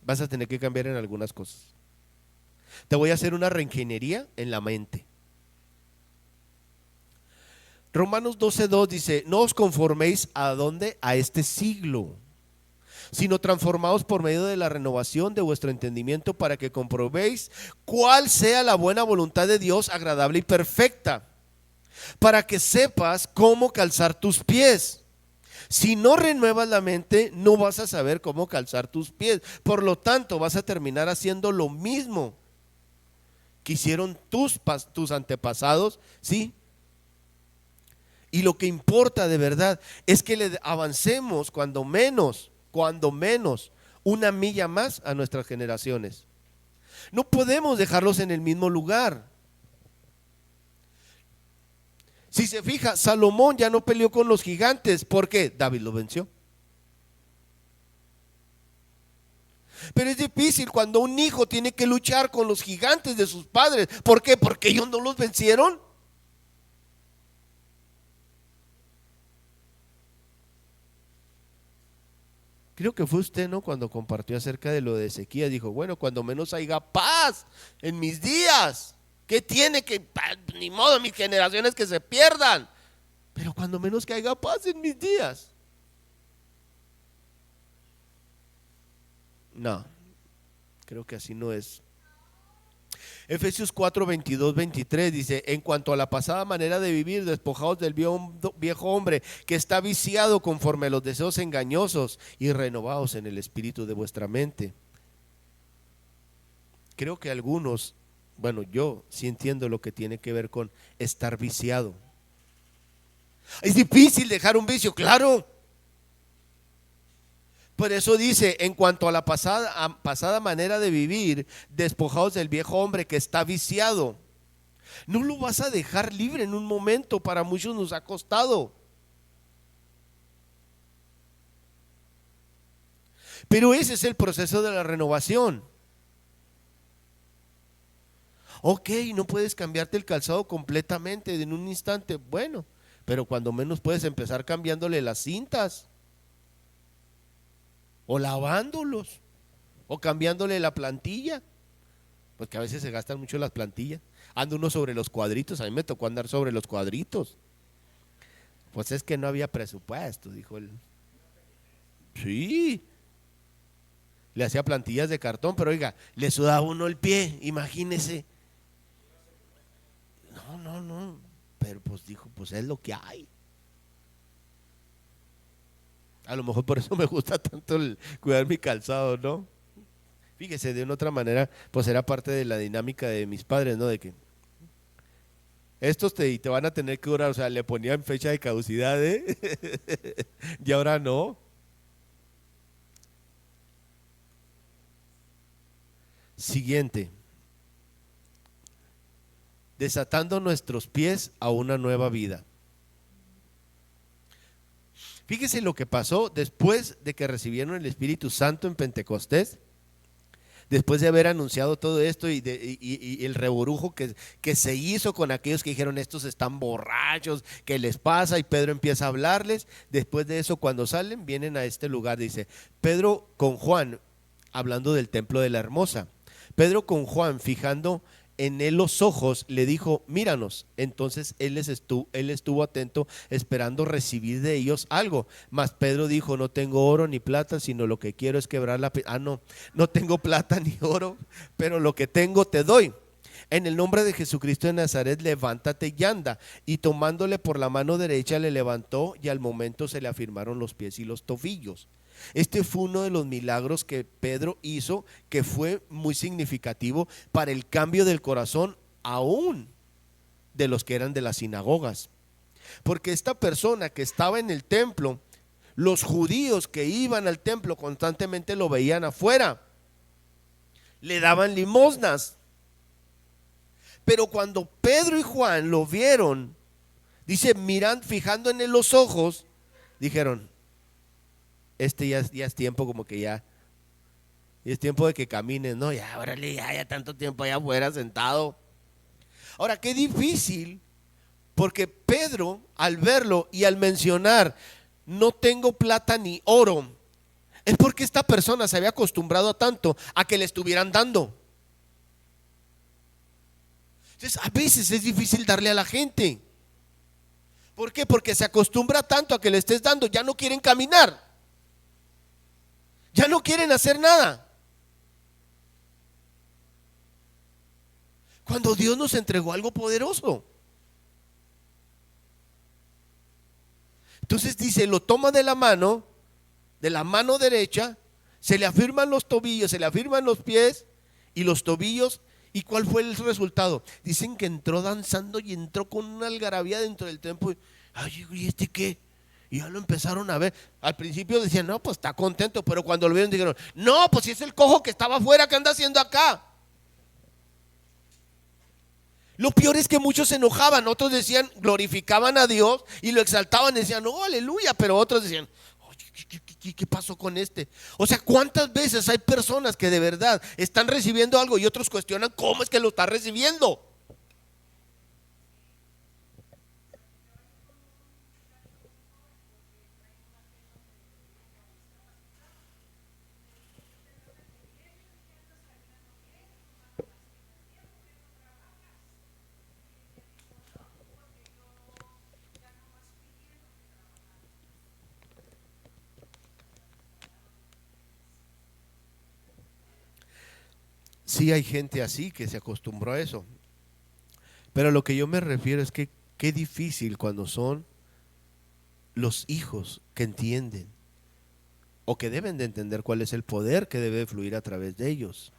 vas a tener que cambiar en algunas cosas. Te voy a hacer una reingeniería en la mente. Romanos 12:2 dice, no os conforméis a dónde, a este siglo, sino transformaos por medio de la renovación de vuestro entendimiento para que comprobéis cuál sea la buena voluntad de Dios, agradable y perfecta, para que sepas cómo calzar tus pies. Si no renuevas la mente, no vas a saber cómo calzar tus pies. Por lo tanto, vas a terminar haciendo lo mismo que hicieron tus antepasados, ¿sí? Y lo que importa de verdad es que le avancemos cuando menos, una milla más a nuestras generaciones. No podemos dejarlos en el mismo lugar. Si se fija, Salomón ya no peleó con los gigantes. ¿Por qué? David lo venció. Pero es difícil cuando un hijo tiene que luchar con los gigantes de sus padres. ¿Por qué? Porque ellos no los vencieron. Creo que fue usted, ¿no? Cuando compartió acerca de lo de Ezequías, dijo, bueno, cuando menos haya paz en mis días, ¿qué tiene que, ni modo, mis generaciones que se pierdan? Pero cuando menos que haya paz en mis días. No, creo que así no es. Efesios 4, 22, 23 dice, en cuanto a la pasada manera de vivir, despojados del viejo hombre que está viciado conforme a los deseos engañosos y renovados en el espíritu de vuestra mente. Creo que algunos, bueno, yo sí entiendo lo que tiene que ver con estar viciado. Es difícil dejar un vicio, claro. Por eso dice, en cuanto a la pasada manera de vivir, despojados del viejo hombre que está viciado. No lo vas a dejar libre en un momento, para muchos nos ha costado. Pero ese es el proceso de la renovación. Ok, no puedes cambiarte el calzado completamente en un instante, bueno, pero cuando menos puedes empezar cambiándole las cintas, o lavándolos, o cambiándole la plantilla, porque a veces se gastan mucho las plantillas. Anda uno sobre los cuadritos, a mí me tocó andar sobre los cuadritos. Pues es que no había presupuesto, dijo él. Sí, le hacía plantillas de cartón, pero oiga, le sudaba uno el pie, imagínese. No, pero pues dijo, pues es lo que hay. A lo mejor por eso me gusta tanto cuidar mi calzado, ¿no? Fíjese, de una otra manera, pues era parte de la dinámica de mis padres, ¿no? De que estos te van a tener que durar, o sea, le ponían fecha de caducidad, ¿eh? Y ahora no. Siguiente, desatando nuestros pies a una nueva vida. Fíjese lo que pasó después de que recibieron el Espíritu Santo en Pentecostés. Después de haber anunciado todo esto y el reburujo que se hizo con aquellos que dijeron estos están borrachos, ¿qué les pasa? Y Pedro empieza a hablarles. Después de eso, cuando salen, vienen a este lugar, dice Pedro con Juan, hablando del templo de la Hermosa. Pedro con Juan, fijando en él los ojos, le dijo, míranos. Entonces él estuvo atento, esperando recibir de ellos algo. Mas Pedro dijo, no tengo oro ni plata, sino lo que quiero es quebrar la no tengo plata ni oro, pero lo que tengo te doy. En el nombre de Jesucristo de Nazaret, levántate y anda. Y tomándole por la mano derecha le levantó, y al momento se le afirmaron los pies y los tobillos. Este fue uno de los milagros que Pedro hizo, que fue muy significativo para el cambio del corazón aún de los que eran de las sinagogas. Porque esta persona que estaba en el templo, los judíos que iban al templo constantemente lo veían afuera, le daban limosnas. Pero cuando Pedro y Juan lo vieron, dice, miran, fijando en él los ojos, dijeron, ya es tiempo como que ya es tiempo de que camines, no, ya, órale, ya tanto tiempo allá afuera sentado. Ahora, qué difícil, porque Pedro, al verlo y al mencionar, no tengo plata ni oro, es porque esta persona se había acostumbrado tanto a que le estuvieran dando. Entonces, a veces es difícil darle a la gente. ¿Por qué? Porque se acostumbra tanto a que le estés dando, ya no quieren caminar, ya no quieren hacer nada. Cuando Dios nos entregó algo poderoso. Entonces dice, lo toma de la mano derecha, se le afirman los tobillos, se le afirman los pies y los tobillos. ¿Y cuál fue el resultado? Dicen que entró danzando y entró con una algarabía dentro del templo. Ay, ¿y este qué? Y ya lo empezaron a ver. Al principio decían, no, pues está contento, pero cuando lo vieron dijeron, no, pues si es el cojo que estaba afuera, ¿qué anda haciendo acá? Lo peor es que muchos se enojaban, otros decían, glorificaban a Dios y lo exaltaban, decían, oh, aleluya, pero otros decían, oye, ¿qué pasó con este? O sea, ¿cuántas veces hay personas que de verdad están recibiendo algo y otros cuestionan cómo es que lo está recibiendo? Sí hay gente así que se acostumbró a eso. Pero lo que yo me refiero es que qué difícil cuando son los hijos que entienden o que deben de entender cuál es el poder que debe fluir a través de ellos.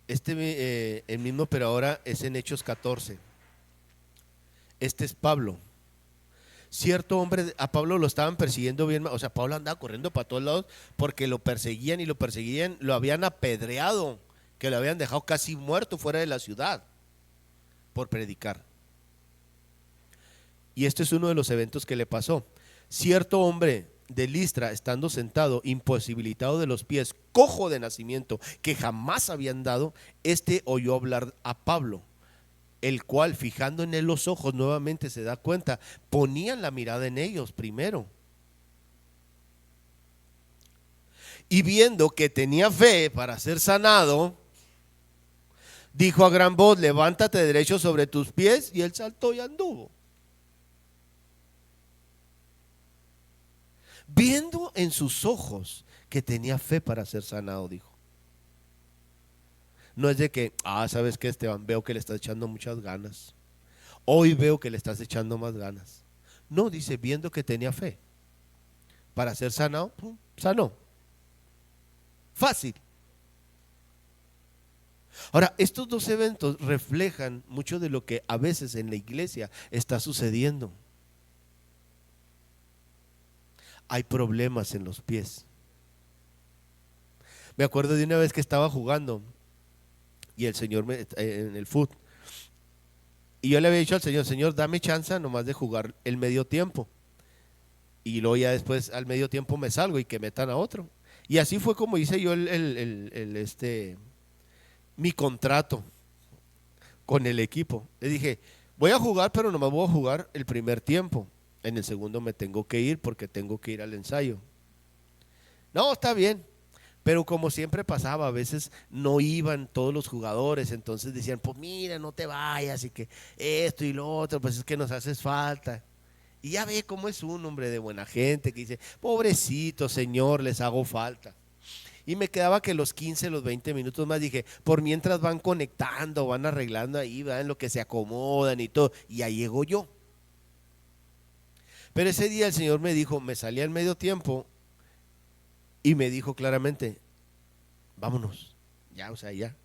El mismo, pero ahora es en Hechos 14. Este es Pablo. Cierto hombre, a Pablo lo estaban persiguiendo bien, o sea, Pablo andaba corriendo para todos lados porque lo perseguían y lo perseguían, lo habían apedreado, que lo habían dejado casi muerto fuera de la ciudad por predicar. Y este es uno de los eventos que le pasó. Cierto hombre de Listra, estando sentado, imposibilitado de los pies, cojo de nacimiento, que jamás había andado, este oyó hablar a Pablo, el cual, fijando en él los ojos, nuevamente se da cuenta, ponían la mirada en ellos primero. Y viendo que tenía fe para ser sanado, dijo a gran voz: levántate derecho sobre tus pies. Y él saltó y anduvo. Viendo en sus ojos que tenía fe para ser sanado, dijo. No es de que, ¿sabes qué, Esteban? Veo que le estás echando muchas ganas. Hoy veo que le estás echando más ganas. No, dice, viendo que tenía fe para ser sanado, ¡pum!, sanó. Fácil. Ahora, estos dos eventos reflejan mucho de lo que a veces en la iglesia está sucediendo. Hay problemas en los pies. Me acuerdo de una vez que estaba jugando y el Señor en el fútbol, y yo le había dicho al Señor: Señor, dame chance nomás de jugar el medio tiempo, y luego ya después al medio tiempo me salgo y que metan a otro. Y así fue como hice yo mi contrato con el equipo. Le dije: voy a jugar, pero nomás voy a jugar el primer tiempo. En el segundo me tengo que ir porque tengo que ir al ensayo. No, está bien. Pero como siempre pasaba, a veces no iban todos los jugadores, entonces decían: pues mira, no te vayas, y que esto y lo otro, pues es que nos haces falta. Y ya ve cómo es un hombre de buena gente que dice: pobrecito señor, les hago falta. Y me quedaba que los 15, los 20 minutos más, dije, por mientras van conectando, van arreglando ahí, van en lo que se acomodan y todo, y ahí llego yo. Pero ese día el Señor me dijo, me salí al medio tiempo y me dijo claramente: vámonos, ya, o sea, ya.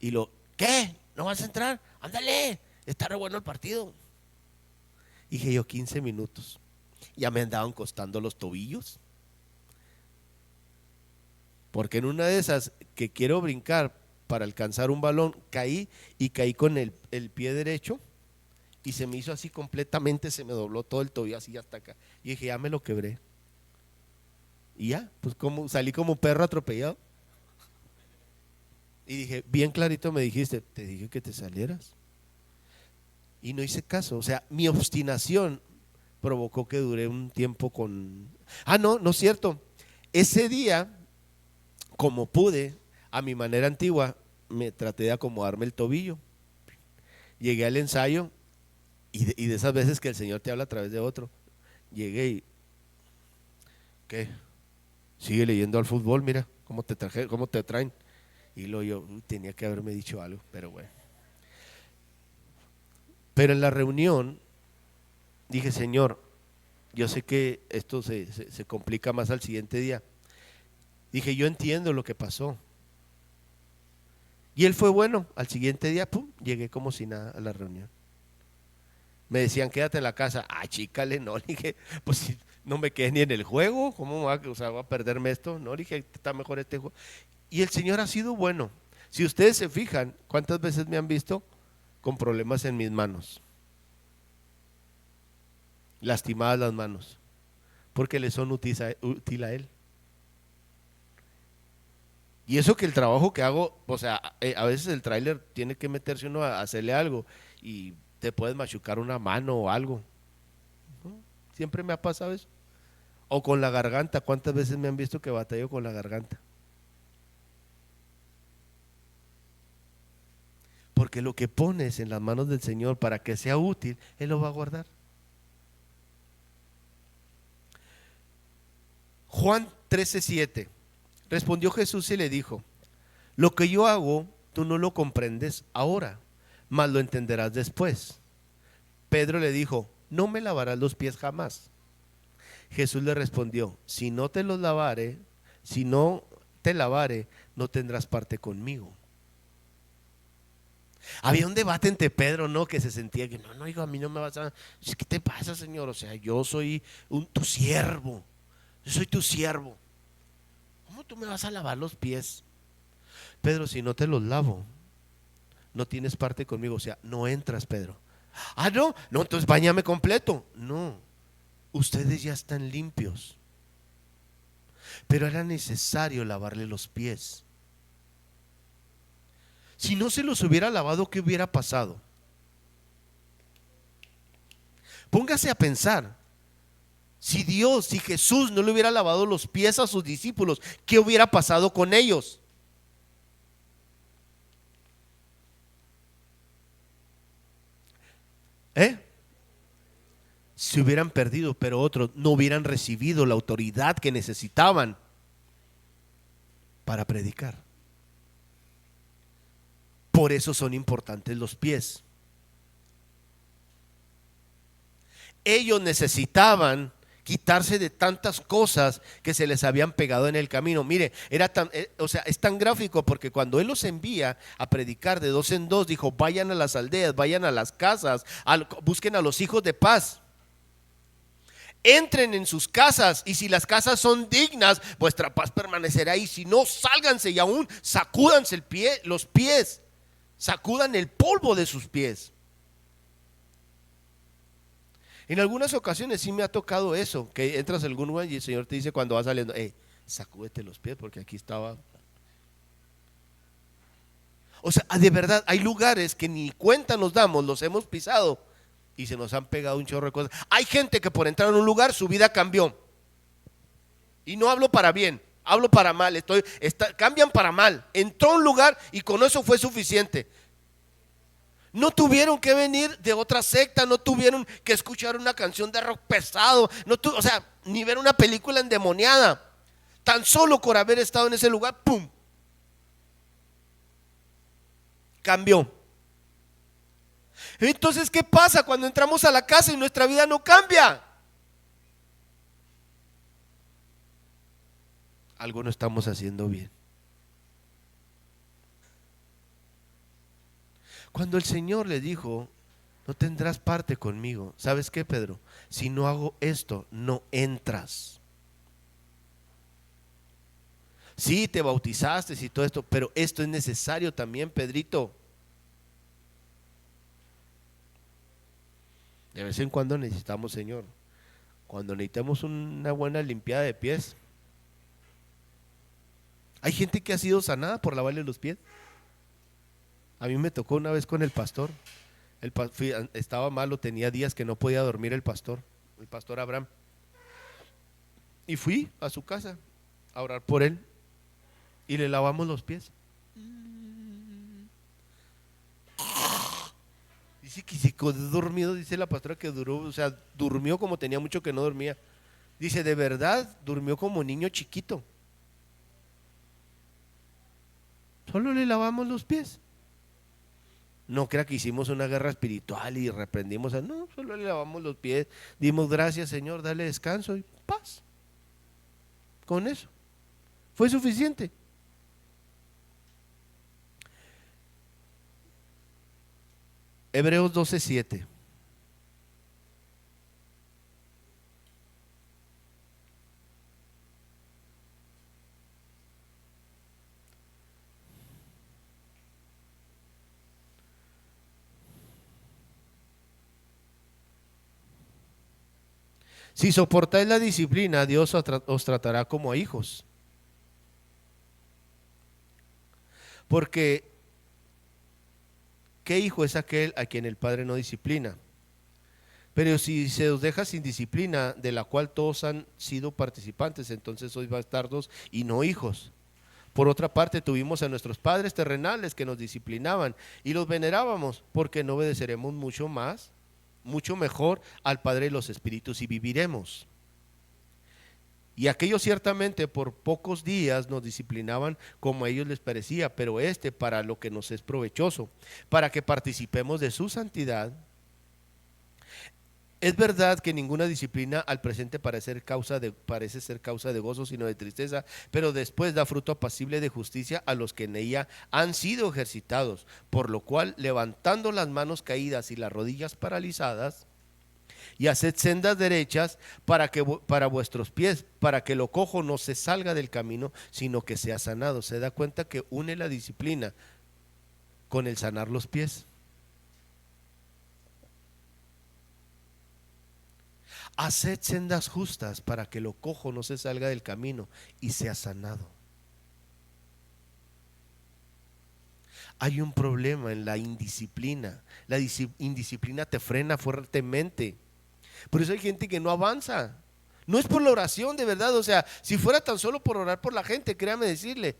Y ¿qué? ¿No vas a entrar? Ándale, está re bueno el partido. Dije yo: 15 minutos. Ya me andaban costando los tobillos. Porque en una de esas que quiero brincar para alcanzar un balón, caí con el pie derecho y se me hizo así completamente, se me dobló todo el tobillo así hasta acá. Y dije: ya me lo quebré. Y ya, pues salí como perro atropellado. Y dije: bien clarito me dijiste, te dije que te salieras. Y no hice caso. O sea, mi obstinación provocó que duré un tiempo con... no, no es cierto. Ese día, como pude, a mi manera antigua, me traté de acomodarme el tobillo. Llegué al ensayo y de esas veces que el Señor te habla a través de otro, llegué y... ¿qué? Sigue leyendo al fútbol, mira, cómo te traen. Y yo tenía que haberme dicho algo, pero bueno. Pero en la reunión dije: Señor, yo sé que esto se complica más al siguiente día. Dije: yo entiendo lo que pasó. Y él fue bueno. Al siguiente día, pum, llegué como si nada a la reunión. Me decían: quédate en la casa. Chícale, no. Dije: pues si no me quedé ni en el juego, ¿cómo voy a perderme esto? No, dije: está mejor este juego. Y el Señor ha sido bueno. Si ustedes se fijan, ¿cuántas veces me han visto con problemas en mis manos? Lastimadas las manos, porque le son útil a Él. Y eso que el trabajo que hago, o sea, a veces el tráiler tiene que meterse uno a hacerle algo y te puedes machucar una mano o algo. ¿No? Siempre me ha pasado eso. O con la garganta, ¿cuántas veces me han visto que batallo con la garganta? Porque lo que pones en las manos del Señor para que sea útil, Él lo va a guardar. Juan 13:7. Respondió Jesús y le dijo: lo que yo hago, tú no lo comprendes ahora, mas lo entenderás después. Pedro le dijo: no me lavarás los pies jamás. Jesús le respondió: si no te los lavare, si no te lavare, no tendrás parte conmigo. Había un debate entre Pedro, ¿no? Que se sentía que no, hijo, a mí no me vas a... ¿Qué te pasa, Señor? O sea, yo soy tu siervo. Yo soy tu siervo. ¿Cómo tú me vas a lavar los pies? Pedro, si no te los lavo, no tienes parte conmigo. O sea, no entras, Pedro. Ah, no, entonces báñame completo. No, ustedes ya están limpios. Pero era necesario lavarle los pies. Si no se los hubiera lavado, ¿qué hubiera pasado? Póngase a pensar. Si Jesús no le hubiera lavado los pies a sus discípulos, ¿qué hubiera pasado con ellos? Se hubieran perdido, pero otros no hubieran recibido la autoridad que necesitaban para predicar. Por eso son importantes los pies. Ellos necesitaban quitarse de tantas cosas que se les habían pegado en el camino. Mire, es tan gráfico porque cuando Él los envía a predicar de dos en dos, dijo: vayan a las aldeas, vayan a las casas, busquen a los hijos de paz. Entren en sus casas, y si las casas son dignas, vuestra paz permanecerá ahí. Si no, sálganse y aún sacúdanse los pies, sacudan el polvo de sus pies. En algunas ocasiones sí me ha tocado eso, que entras a algún lugar y el Señor te dice cuando vas saliendo: sacúdete los pies porque aquí estaba. O sea, de verdad, hay lugares que ni cuenta nos damos, los hemos pisado y se nos han pegado un chorro de cosas. Hay gente que por entrar en un lugar su vida cambió. Y no hablo para bien, hablo para mal. Cambian para mal. Entró a un lugar y con eso fue suficiente. No tuvieron que venir de otra secta, no tuvieron que escuchar una canción de rock pesado, ni ver una película endemoniada. Tan solo por haber estado en ese lugar, ¡pum!, cambió. Entonces, ¿qué pasa cuando entramos a la casa y nuestra vida no cambia? Algo no estamos haciendo bien. Cuando el Señor le dijo: no tendrás parte conmigo, ¿sabes qué, Pedro? Si no hago esto, no entras. Sí, te bautizaste y todo esto, pero esto es necesario también, Pedrito. De vez en cuando necesitamos, Señor, cuando necesitamos una buena limpiada de pies. Hay gente que ha sido sanada por lavarle los pies. A mí me tocó una vez con el pastor. Estaba malo, tenía días que no podía dormir el pastor Abraham. Y fui a su casa a orar por él y le lavamos los pies. Dice que se quedó dormido, dice la pastora que durmió como tenía mucho que no dormía. Dice, de verdad, durmió como niño chiquito. Solo le lavamos los pies. No crea que hicimos una guerra espiritual y reprendimos no, solo le lavamos los pies, dimos gracias, Señor, dale descanso y paz. Con eso fue suficiente. Hebreos 12:7. Si soportáis la disciplina, Dios os tratará como a hijos. Porque ¿qué hijo es aquel a quien el Padre no disciplina? Pero si se os deja sin disciplina, de la cual todos han sido participantes, entonces sois bastardos y no hijos. Por otra parte, tuvimos a nuestros padres terrenales que nos disciplinaban y los venerábamos, porque no obedeceremos mucho mejor al Padre de los Espíritus y viviremos. Y aquellos ciertamente por pocos días nos disciplinaban como a ellos les parecía, pero para lo que nos es provechoso, para que participemos de su santidad. Es verdad que ninguna disciplina al presente parece ser causa de gozo, sino de tristeza, pero después da fruto apacible de justicia a los que en ella han sido ejercitados, por lo cual, levantando las manos caídas y las rodillas paralizadas, y haced sendas derechas para vuestros pies, para que lo cojo no se salga del camino, sino que sea sanado. Se da cuenta que une la disciplina con el sanar los pies. Haced sendas justas para que lo cojo no se salga del camino y sea sanado. Hay un problema en la indisciplina. La indisciplina te frena fuertemente. Por eso hay gente que no avanza. No es por la oración, de verdad. O sea, si fuera tan solo por orar por la gente, créame decirle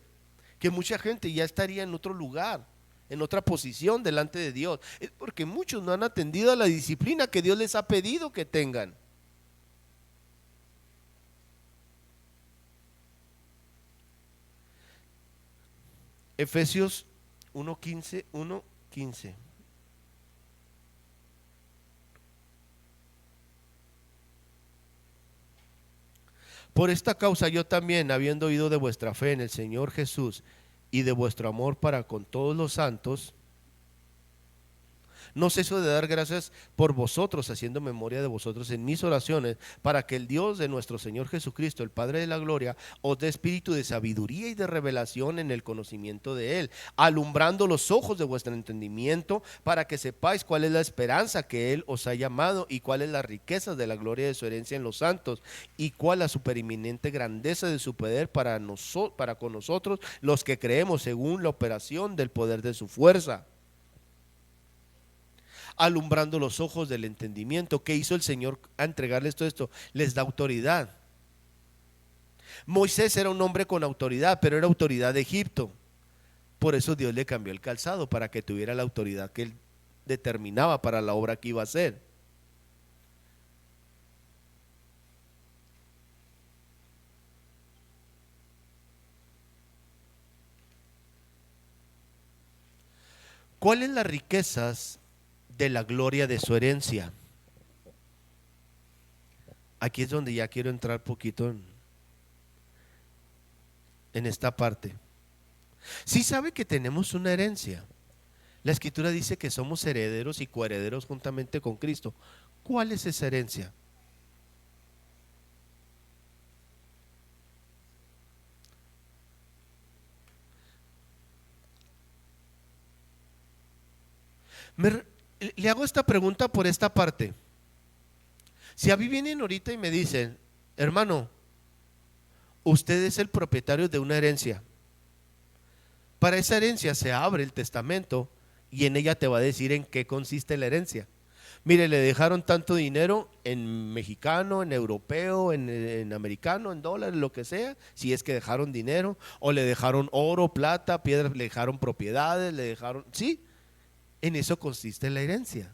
que mucha gente ya estaría en otro lugar, en otra posición delante de Dios. Es porque muchos no han atendido a la disciplina que Dios les ha pedido que tengan. Efesios 1:15. Por esta causa yo también, habiendo oído de vuestra fe en el Señor Jesús y de vuestro amor para con todos los santos, no ceso de dar gracias por vosotros, haciendo memoria de vosotros en mis oraciones, para que el Dios de nuestro Señor Jesucristo, el Padre de la gloria, os dé espíritu de sabiduría y de revelación en el conocimiento de Él, alumbrando los ojos de vuestro entendimiento, para que sepáis cuál es la esperanza que Él os ha llamado y cuál es la riqueza de la gloria de su herencia en los santos, y cuál la supereminente grandeza de su poder para con nosotros los que creemos, según la operación del poder de su fuerza, alumbrando los ojos del entendimiento. ¿Qué hizo el Señor a entregarles todo esto? Les da autoridad. Moisés era un hombre con autoridad, pero era autoridad de Egipto. Por eso Dios le cambió el calzado, para que tuviera la autoridad que él determinaba para la obra que iba a hacer. ¿Cuáles las riquezas de la gloria de su herencia? Aquí es donde ya quiero entrar poquito en esta parte. Sí sabe que tenemos una herencia. La Escritura dice que somos herederos y coherederos juntamente con Cristo. ¿Cuál es esa herencia? Me, le hago esta pregunta por esta parte. Si a mí vienen ahorita y me dicen, hermano, usted es el propietario de una herencia. Para esa herencia se abre el testamento y en ella te va a decir en qué consiste la herencia. Mire, le dejaron tanto dinero en mexicano, en europeo, en americano, en dólares, lo que sea, si es que dejaron dinero, o le dejaron oro, plata, piedras, le dejaron propiedades, le dejaron, sí, en eso consiste la herencia.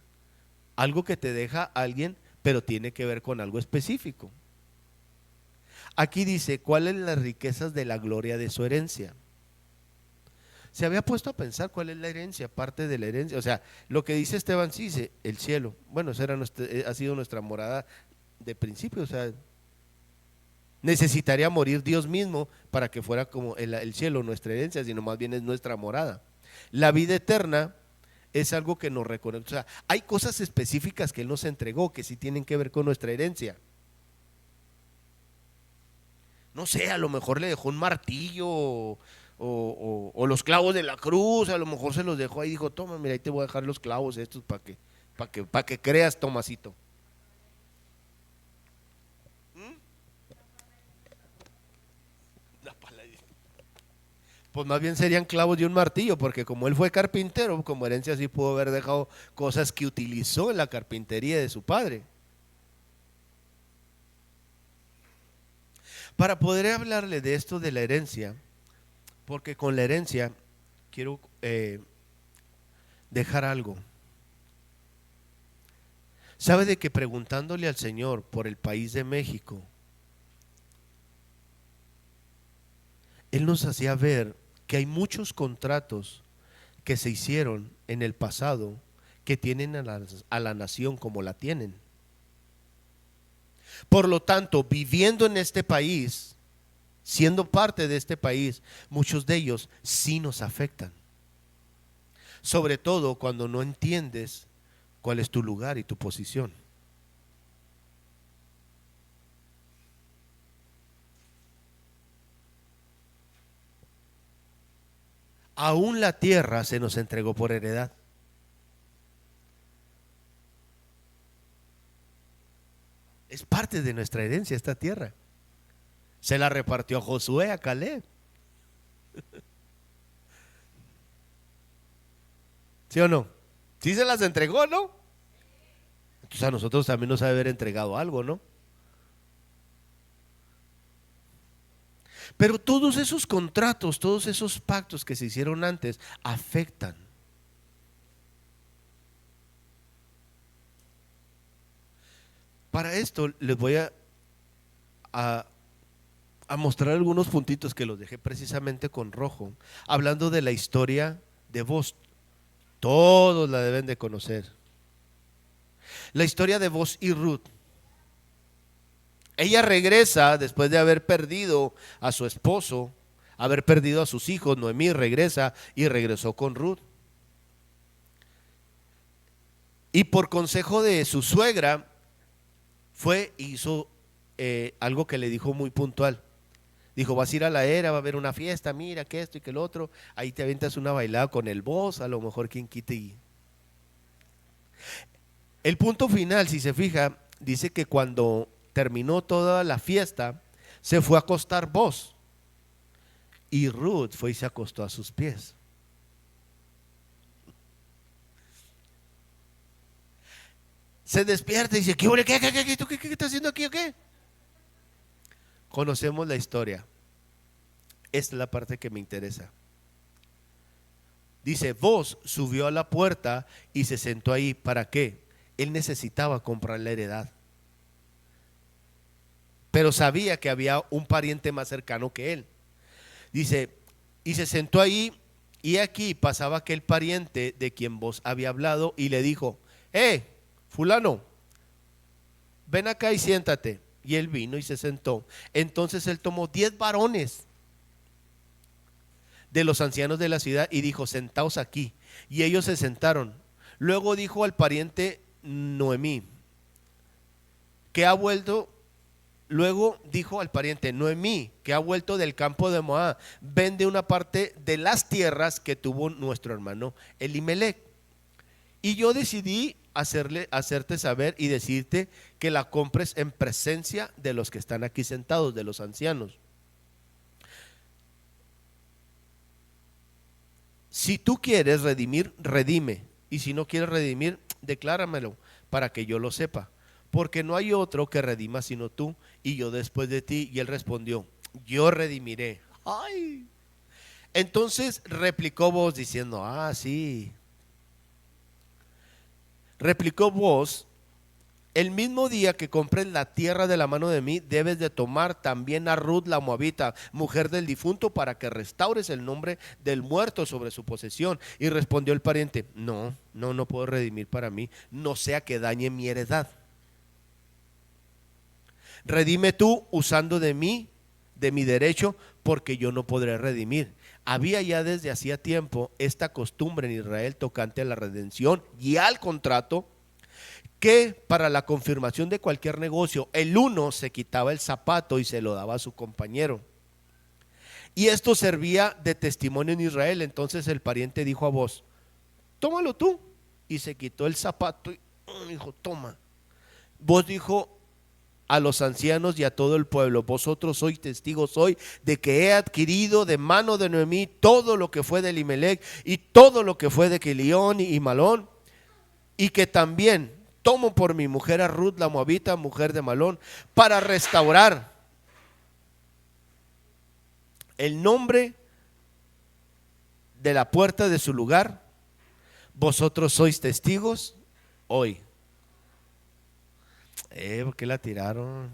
Algo que te deja alguien, pero tiene que ver con algo específico. Aquí dice, ¿cuáles las riquezas de la gloria de su herencia? Se había puesto a pensar cuál es la herencia, parte de la herencia. O sea, lo que dice Esteban, sí, dice el cielo. Bueno, esa ha sido nuestra morada de principio. O sea, necesitaría morir Dios mismo para que fuera como el cielo nuestra herencia, sino más bien es nuestra morada. La vida eterna es algo que nos reconoce. O sea, hay cosas específicas que Él nos entregó que sí tienen que ver con nuestra herencia. No sé, a lo mejor le dejó un martillo o los clavos de la cruz, a lo mejor se los dejó ahí y dijo, toma, mira, ahí te voy a dejar los clavos estos para que creas, Tomasito. ¿Mm? Pues más bien serían clavos de un martillo, porque como él fue carpintero, como herencia sí pudo haber dejado cosas que utilizó en la carpintería de su padre. Para poder hablarle de esto de la herencia, porque con la herencia quiero dejar algo. ¿Sabe de que preguntándole al Señor por el país de México, Él nos hacía ver que hay muchos contratos que se hicieron en el pasado que tienen a la nación como la tienen. Por lo tanto, viviendo en este país, siendo parte de este país, muchos de ellos sí nos afectan. Sobre todo cuando no entiendes cuál es tu lugar y tu posición. Aún la tierra se nos entregó por heredad. Es parte de nuestra herencia esta tierra. Se la repartió a Josué, a Caleb. ¿Sí o no? Sí se las entregó, ¿no? Entonces a nosotros también nos ha de haber entregado algo, ¿no? Pero todos esos contratos, todos esos pactos que se hicieron antes afectan. Para esto les voy a, a mostrar algunos puntitos que los dejé precisamente con rojo, hablando de la historia de Boz. Todos la deben de conocer. La historia de Boz y Ruth. Ella regresa después de haber perdido a su esposo, haber perdido a sus hijos. Noemí regresa y regresó con Ruth. Y por consejo de su suegra, fue e hizo algo que le dijo muy puntual. Dijo: vas a ir a la era, va a haber una fiesta, mira que esto y que el otro. Ahí te aventas una bailada con el Boz, a lo mejor quien quite. El punto final, si se fija, dice que cuando terminó toda la fiesta, se fue a acostar Boz. Y Ruth fue y se acostó a sus pies. Se despierta y dice: ¿Qué estás haciendo aquí o qué? Conocemos la historia. Esta es la parte que me interesa. Dice: Boz subió a la puerta y se sentó ahí. ¿Para qué? Él necesitaba comprar la heredad, pero sabía que había un pariente más cercano que él. Dice: y se sentó ahí, y aquí pasaba aquel pariente de quien Boz había hablado, y le dijo: fulano, ven acá y siéntate. Y él vino y se sentó. Entonces él tomó 10 varones de los ancianos de la ciudad y dijo: sentaos aquí. Y ellos se sentaron. Luego dijo al pariente Noemí, que ha vuelto. Luego dijo al pariente Noemí, que ha vuelto del campo de Moab, vende una parte de las tierras que tuvo nuestro hermano Elimelech. Y yo decidí hacerte saber y decirte que la compres en presencia de los que están aquí sentados, de los ancianos. Si tú quieres redimir, redime. Y si no quieres redimir, decláramelo para que yo lo sepa. Porque no hay otro que redima sino tú y yo después de ti. Y él respondió: yo redimiré. Ay. Entonces replicó Boz diciendo: sí. Replicó Boz: el mismo día que compres la tierra de la mano de mí, debes de tomar también a Ruth la moabita, mujer del difunto, para que restaures el nombre del muerto sobre su posesión. Y respondió el pariente: no puedo redimir para mí, no sea que dañe mi heredad. Redime tú usando de mí, de mi derecho, porque yo no podré redimir. Había ya desde hacía tiempo esta costumbre en Israel tocante a la redención y al contrato, que para la confirmación de cualquier negocio, el uno se quitaba el zapato y se lo daba a su compañero. Y esto servía de testimonio en Israel. Entonces el pariente dijo a Boz: tómalo tú. Y se quitó el zapato y dijo: toma. Boz dijo a los ancianos y a todo el pueblo: vosotros sois testigos hoy de que he adquirido de mano de Noemí todo lo que fue de Elimelech y todo lo que fue de Quilión y Malón, y que también tomo por mi mujer a Ruth la moabita, mujer de Malón, para restaurar el nombre de la puerta de su lugar. Vosotros sois testigos hoy. ¿Por qué la tiraron?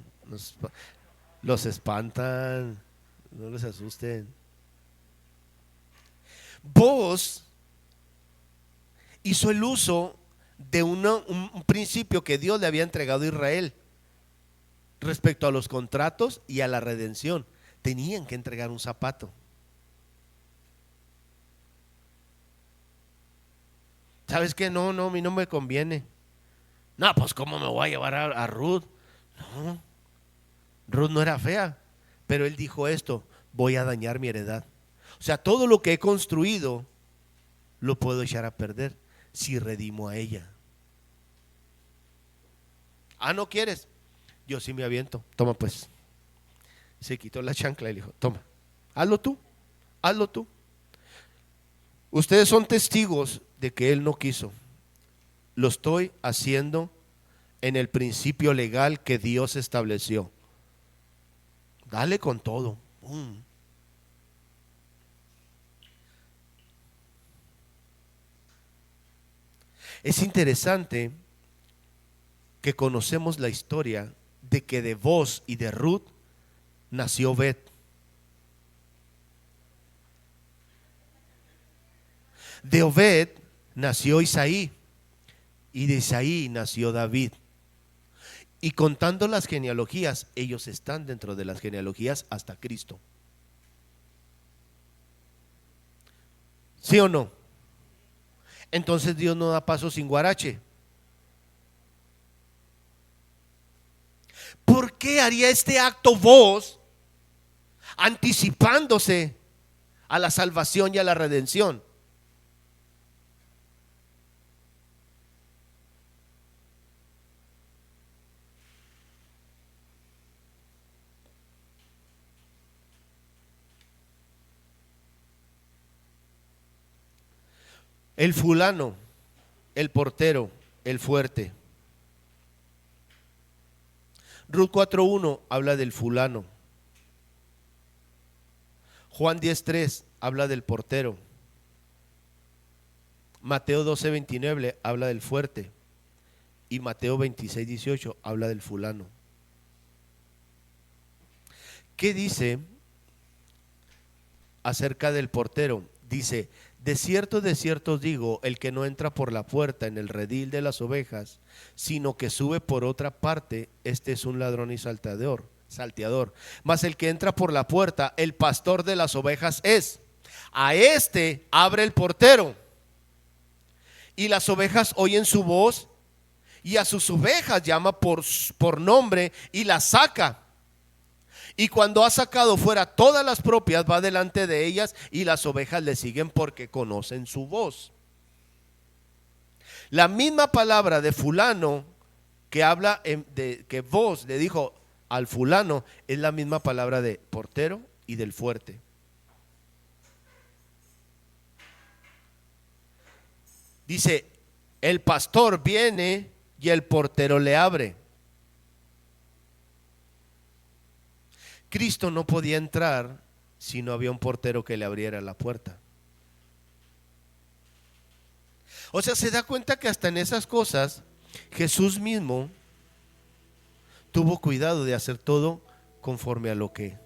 Los espantan, no les asusten. Vos hizo el uso de un principio que Dios le había entregado a Israel respecto a los contratos y a la redención. Tenían que entregar un zapato. ¿Sabes qué? No, a mí no me conviene. No, pues ¿cómo me voy a llevar a Ruth? No, Ruth no era fea, pero él dijo esto: voy a dañar mi heredad. O sea, todo lo que he construido lo puedo echar a perder si redimo a ella. Ah, ¿no quieres? Yo sí me aviento. Toma pues. Se quitó la chancla y le dijo: toma, hazlo tú, hazlo tú. Ustedes son testigos de que él no quiso. Lo estoy haciendo en el principio legal que Dios estableció. Dale con todo. Es interesante que conocemos la historia de que de Boz y de Ruth nació Obed. De Obed nació Isaí, y de Isaí nació David. Y contando las genealogías, ellos están dentro de las genealogías hasta Cristo. ¿Sí o no? Entonces Dios no da paso sin guarache. ¿Por qué haría este acto vos, anticipándose a la salvación y a la redención? El fulano, el portero, el fuerte. Ruth 4:1 habla del fulano. Juan 10:3 habla del portero. Mateo 12:29 habla del fuerte. Y Mateo 26:18 habla del fulano. ¿Qué dice acerca del portero? Dice: de cierto os digo, el que no entra por la puerta en el redil de las ovejas, sino que sube por otra parte, este es un ladrón y salteador. Mas el que entra por la puerta, el pastor de las ovejas es. A este abre el portero, y las ovejas oyen su voz, y a sus ovejas llama por nombre y las saca. Y cuando ha sacado fuera todas las propias, va delante de ellas, y las ovejas le siguen porque conocen su voz. La misma palabra de fulano que habla de que vos le dijo al fulano, es la misma palabra de portero y del fuerte. Dice: el pastor viene y el portero le abre. Cristo no podía entrar si no había un portero que le abriera la puerta. O sea, se da cuenta que hasta en esas cosas Jesús mismo tuvo cuidado de hacer todo conforme a lo que.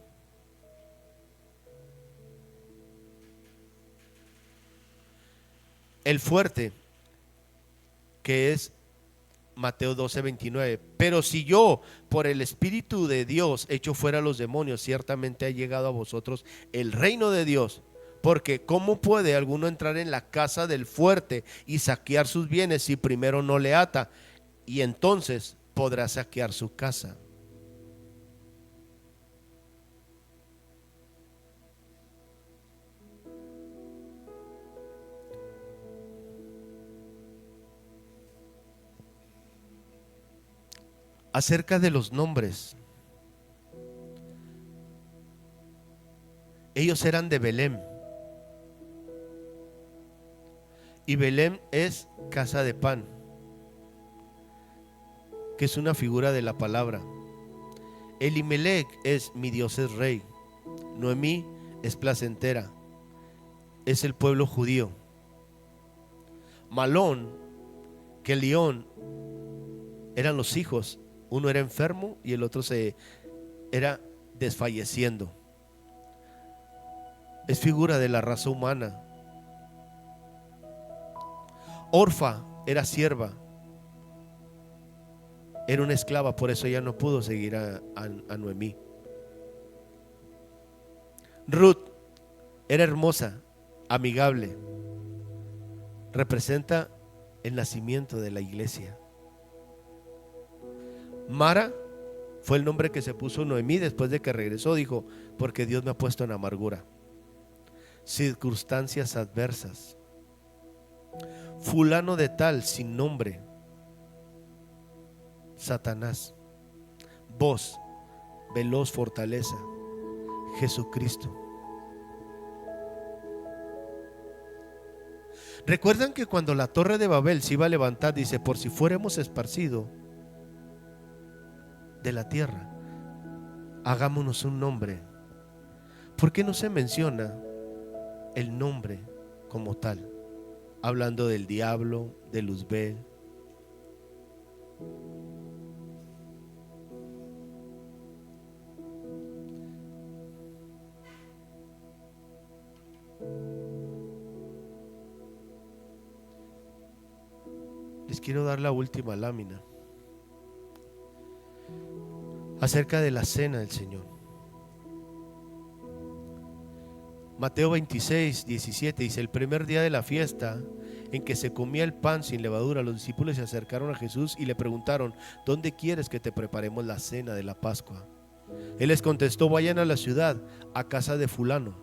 El fuerte, que es Mateo 12:29, pero si yo por el Espíritu de Dios echo fuera a los demonios, ciertamente ha llegado a vosotros el reino de Dios. Porque ¿cómo puede alguno entrar en la casa del fuerte y saquear sus bienes si primero no le ata? Y entonces podrá saquear su casa. Acerca de los nombres, ellos eran de Belén, y Belén es casa de pan, que es una figura de la palabra. Elimelech es mi Dios es rey. Noemí es placentera, es el pueblo judío. Malón, que León, eran los hijos. Uno era enfermo y el otro se era desfalleciendo. Es figura de la raza humana. Orfa era sierva, era una esclava, por eso ella no pudo seguir a Noemí. Ruth era hermosa, amigable, representa el nacimiento de la iglesia. Mara fue el nombre que se puso Noemí después de que regresó. Dijo: porque Dios me ha puesto en amargura, circunstancias adversas. Fulano de tal, sin nombre, Satanás. Voz, veloz, fortaleza, Jesucristo. ¿Recuerdan que cuando la torre de Babel se iba a levantar, dice: por si fuéramos esparcidos de la tierra, hagámonos un nombre? ¿Por qué no se menciona el nombre como tal? Hablando del diablo, de Luzbel. Les quiero dar la última lámina acerca de la cena del Señor. Mateo 26, 17 dice: el primer día de la fiesta en que se comía el pan sin levadura, los discípulos se acercaron a Jesús y le preguntaron: ¿dónde quieres que te preparemos la cena de la Pascua? Él les contestó: vayan a la ciudad, a casa de fulano,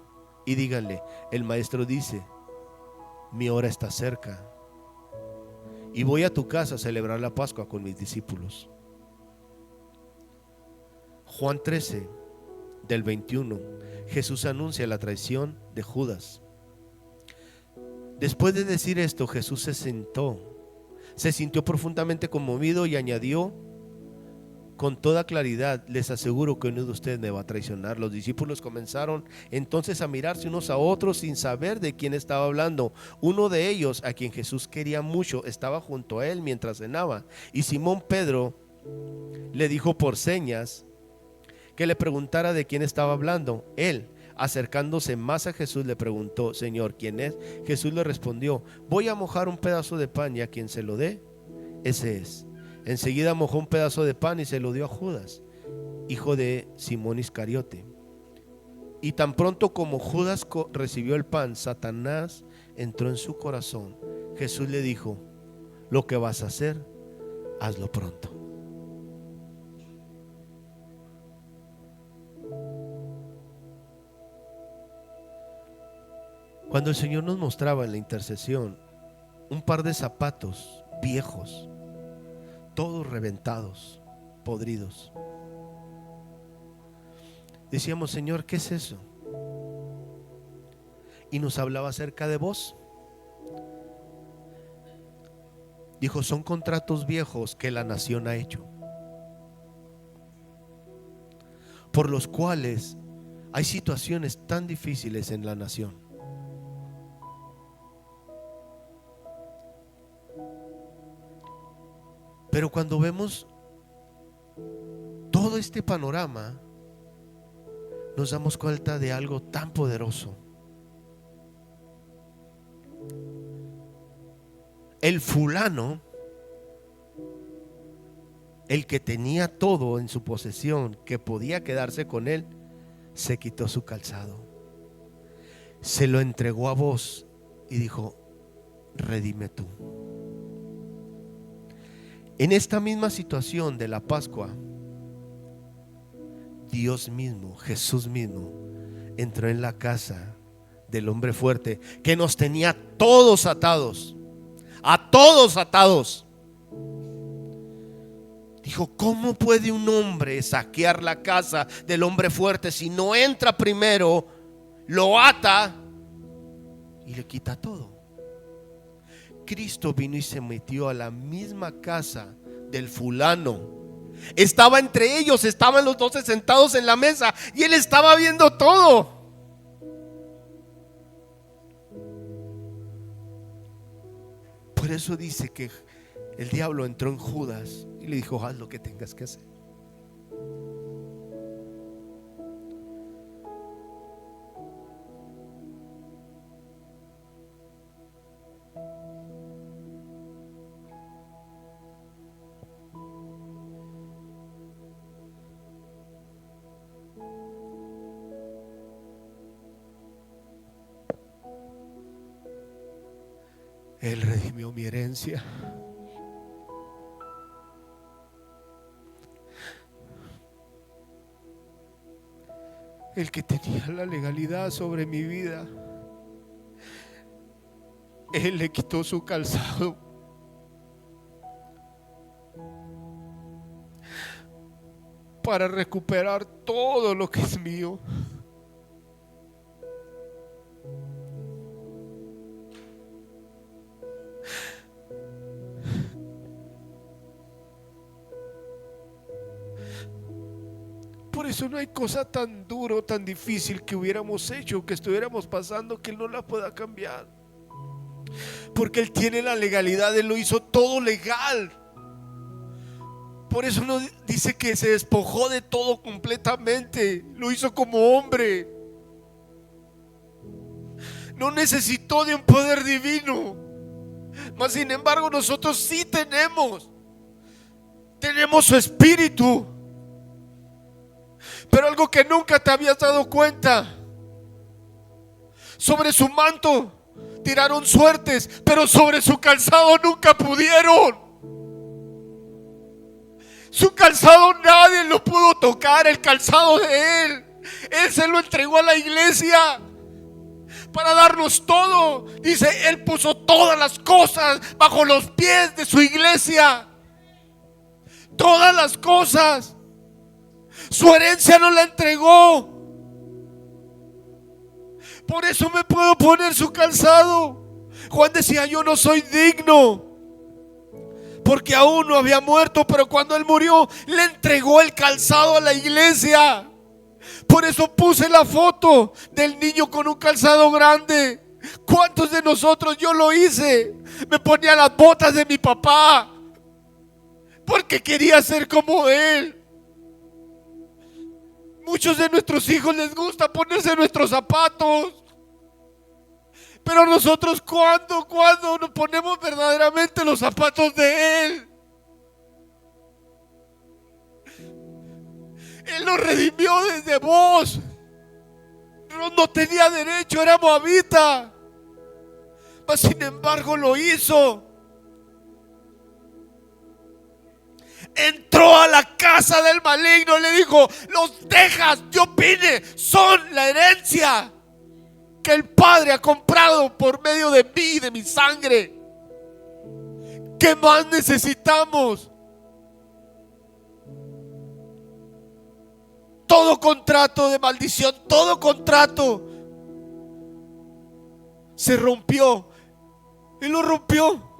y díganle: el maestro dice, mi hora está cerca, y voy a tu casa a celebrar la Pascua con mis discípulos. Juan 13, del 21, Jesús anuncia la traición de Judas. Después de decir esto, Jesús se sintió profundamente conmovido y añadió con toda claridad: les aseguro que uno de ustedes me va a traicionar. Los discípulos comenzaron entonces a mirarse unos a otros sin saber de quién estaba hablando. Uno de ellos, a quien Jesús quería mucho, estaba junto a él mientras cenaba, y Simón Pedro le dijo por señas que le preguntara de quién estaba hablando. Él, acercándose más a Jesús, le preguntó: Señor, ¿quién es? Jesús le respondió: voy a mojar un pedazo de pan, y a quien se lo dé, ese es. Enseguida mojó un pedazo de pan y se lo dio a Judas, hijo de Simón Iscariote. Y tan pronto como Judas recibió el pan, Satanás entró en su corazón. Jesús le dijo: lo que vas a hacer, hazlo pronto. Cuando el Señor nos mostraba en la intercesión un par de zapatos viejos, todos reventados, podridos, decíamos: Señor, ¿qué es eso? Y nos hablaba acerca de vos. Dijo: son contratos viejos que la nación ha hecho, por los cuales hay situaciones tan difíciles en la nación. Pero cuando vemos todo este panorama, nos damos cuenta de algo tan poderoso. El fulano, el que tenía todo en su posesión, que podía quedarse con él, se quitó su calzado, se lo entregó a vos y dijo: redime tú. En esta misma situación de la Pascua, Dios mismo, Jesús mismo, entró en la casa del hombre fuerte que nos tenía todos atados, a todos atados. Dijo: ¿cómo puede un hombre saquear la casa del hombre fuerte si no entra primero, lo ata y le quita todo? Cristo vino y se metió a la misma casa del fulano. Estaba entre ellos, estaban los 12 sentados en la mesa y él estaba viendo todo. Por eso dice que el diablo entró en Judas y le dijo: haz lo que tengas que hacer. Él redimió mi herencia. El que tenía la legalidad sobre mi vida, Él le quitó su calzado para recuperar todo lo que es mío. Por eso no hay cosa tan duro, tan difícil que hubiéramos hecho, que estuviéramos pasando, que Él no la pueda cambiar. Porque Él tiene la legalidad, Él lo hizo todo legal. Por eso no dice que se despojó de todo completamente, lo hizo como hombre. No necesitó de un poder divino, mas sin embargo nosotros sí tenemos su espíritu. Pero algo que nunca te habías dado cuenta: sobre su manto tiraron suertes, pero sobre su calzado nunca pudieron. Su calzado nadie lo pudo tocar, el calzado de Él. Él se lo entregó a la iglesia para darnos todo. Dice, Él puso todas las cosas bajo los pies de su iglesia. Todas las cosas. Su herencia no la entregó. Por eso me puedo poner su calzado. Juan decía, yo no soy digno, porque aún no había muerto, pero cuando Él murió, le entregó el calzado a la iglesia. Por eso puse la foto del niño con un calzado grande. ¿Cuántos de nosotros? Yo lo hice. Me ponía las botas de mi papá porque quería ser como él. Muchos de nuestros hijos les gusta ponerse nuestros zapatos. Pero nosotros, ¿cuándo nos ponemos verdaderamente los zapatos de Él? Él nos redimió desde vos. No tenía derecho, era moabita, mas sin embargo lo hizo. Entró a la casa del maligno y le dijo, los dejas, yo vine, son la herencia que el Padre ha comprado por medio de mí y de mi sangre. ¿Qué más necesitamos? Todo contrato de maldición, todo contrato se rompió. Él lo rompió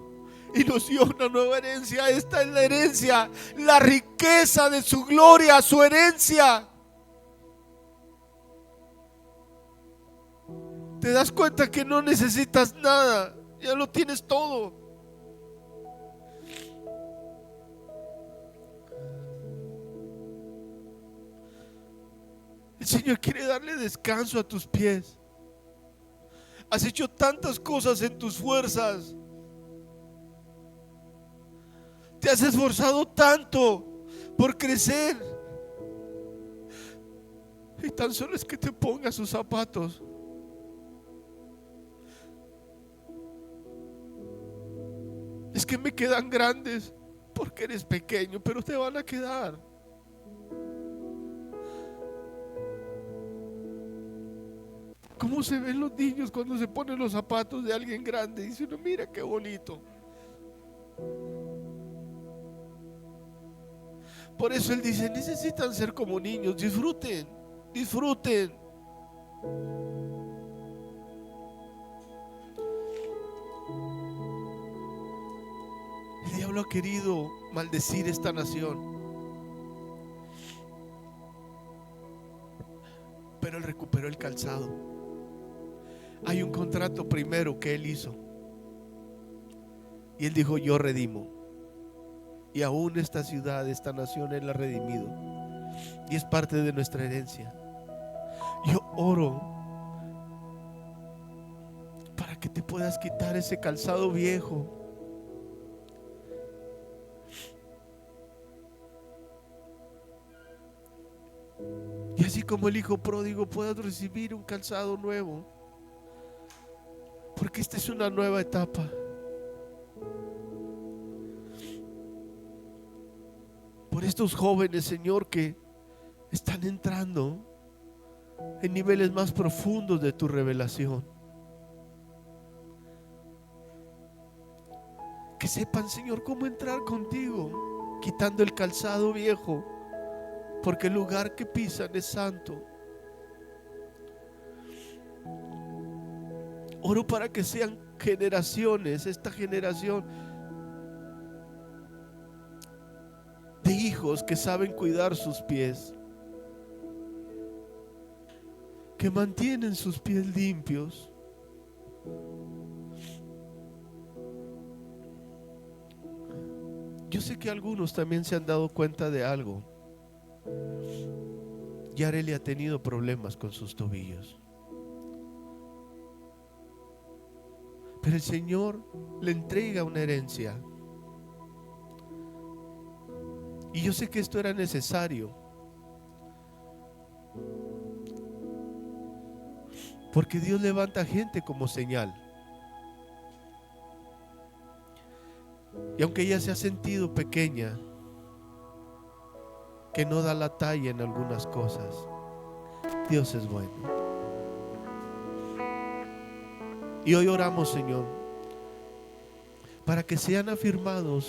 y nos dio una nueva herencia. Esta es la herencia, la riqueza de su gloria, su herencia. Te das cuenta que no necesitas nada, ya lo tienes todo. El Señor quiere darle descanso a tus pies. Has hecho tantas cosas en tus fuerzas. Te has esforzado tanto por crecer. Y tan solo es que te pongas sus zapatos. Es que me quedan grandes porque eres pequeño, pero te van a quedar. ¿Cómo se ven los niños cuando se ponen los zapatos de alguien grande? Dice uno, mira qué bonito. Por eso Él dice, necesitan ser como niños, disfruten, disfruten. El diablo ha querido maldecir esta nación, pero Él recuperó el calzado. Hay un contrato primero que Él hizo y Él dijo, yo redimo. Y aún esta ciudad, esta nación, Él la ha redimido y es parte de nuestra herencia. Yo oro para que te puedas quitar ese calzado viejo. Y así como el hijo pródigo puedas recibir un calzado nuevo, porque esta es una nueva etapa. por estos jóvenes, Señor, que están entrando en niveles más profundos de tu revelación. Que sepan, Señor, cómo entrar contigo, quitando el calzado viejo, porque el lugar que pisan es santo. Oro para que sean generaciones, esta generación de hijos que saben cuidar sus pies, que mantienen sus pies limpios. Yo sé que algunos también se han dado cuenta de algo. Yareli ha tenido problemas con sus tobillos, pero el Señor le entrega una herencia. Y yo sé que esto era necesario, porque Dios levanta gente como señal. Y aunque ella se ha sentido pequeña, que no da la talla en algunas cosas, Dios es bueno. Y hoy oramos, Señor, para que sean afirmados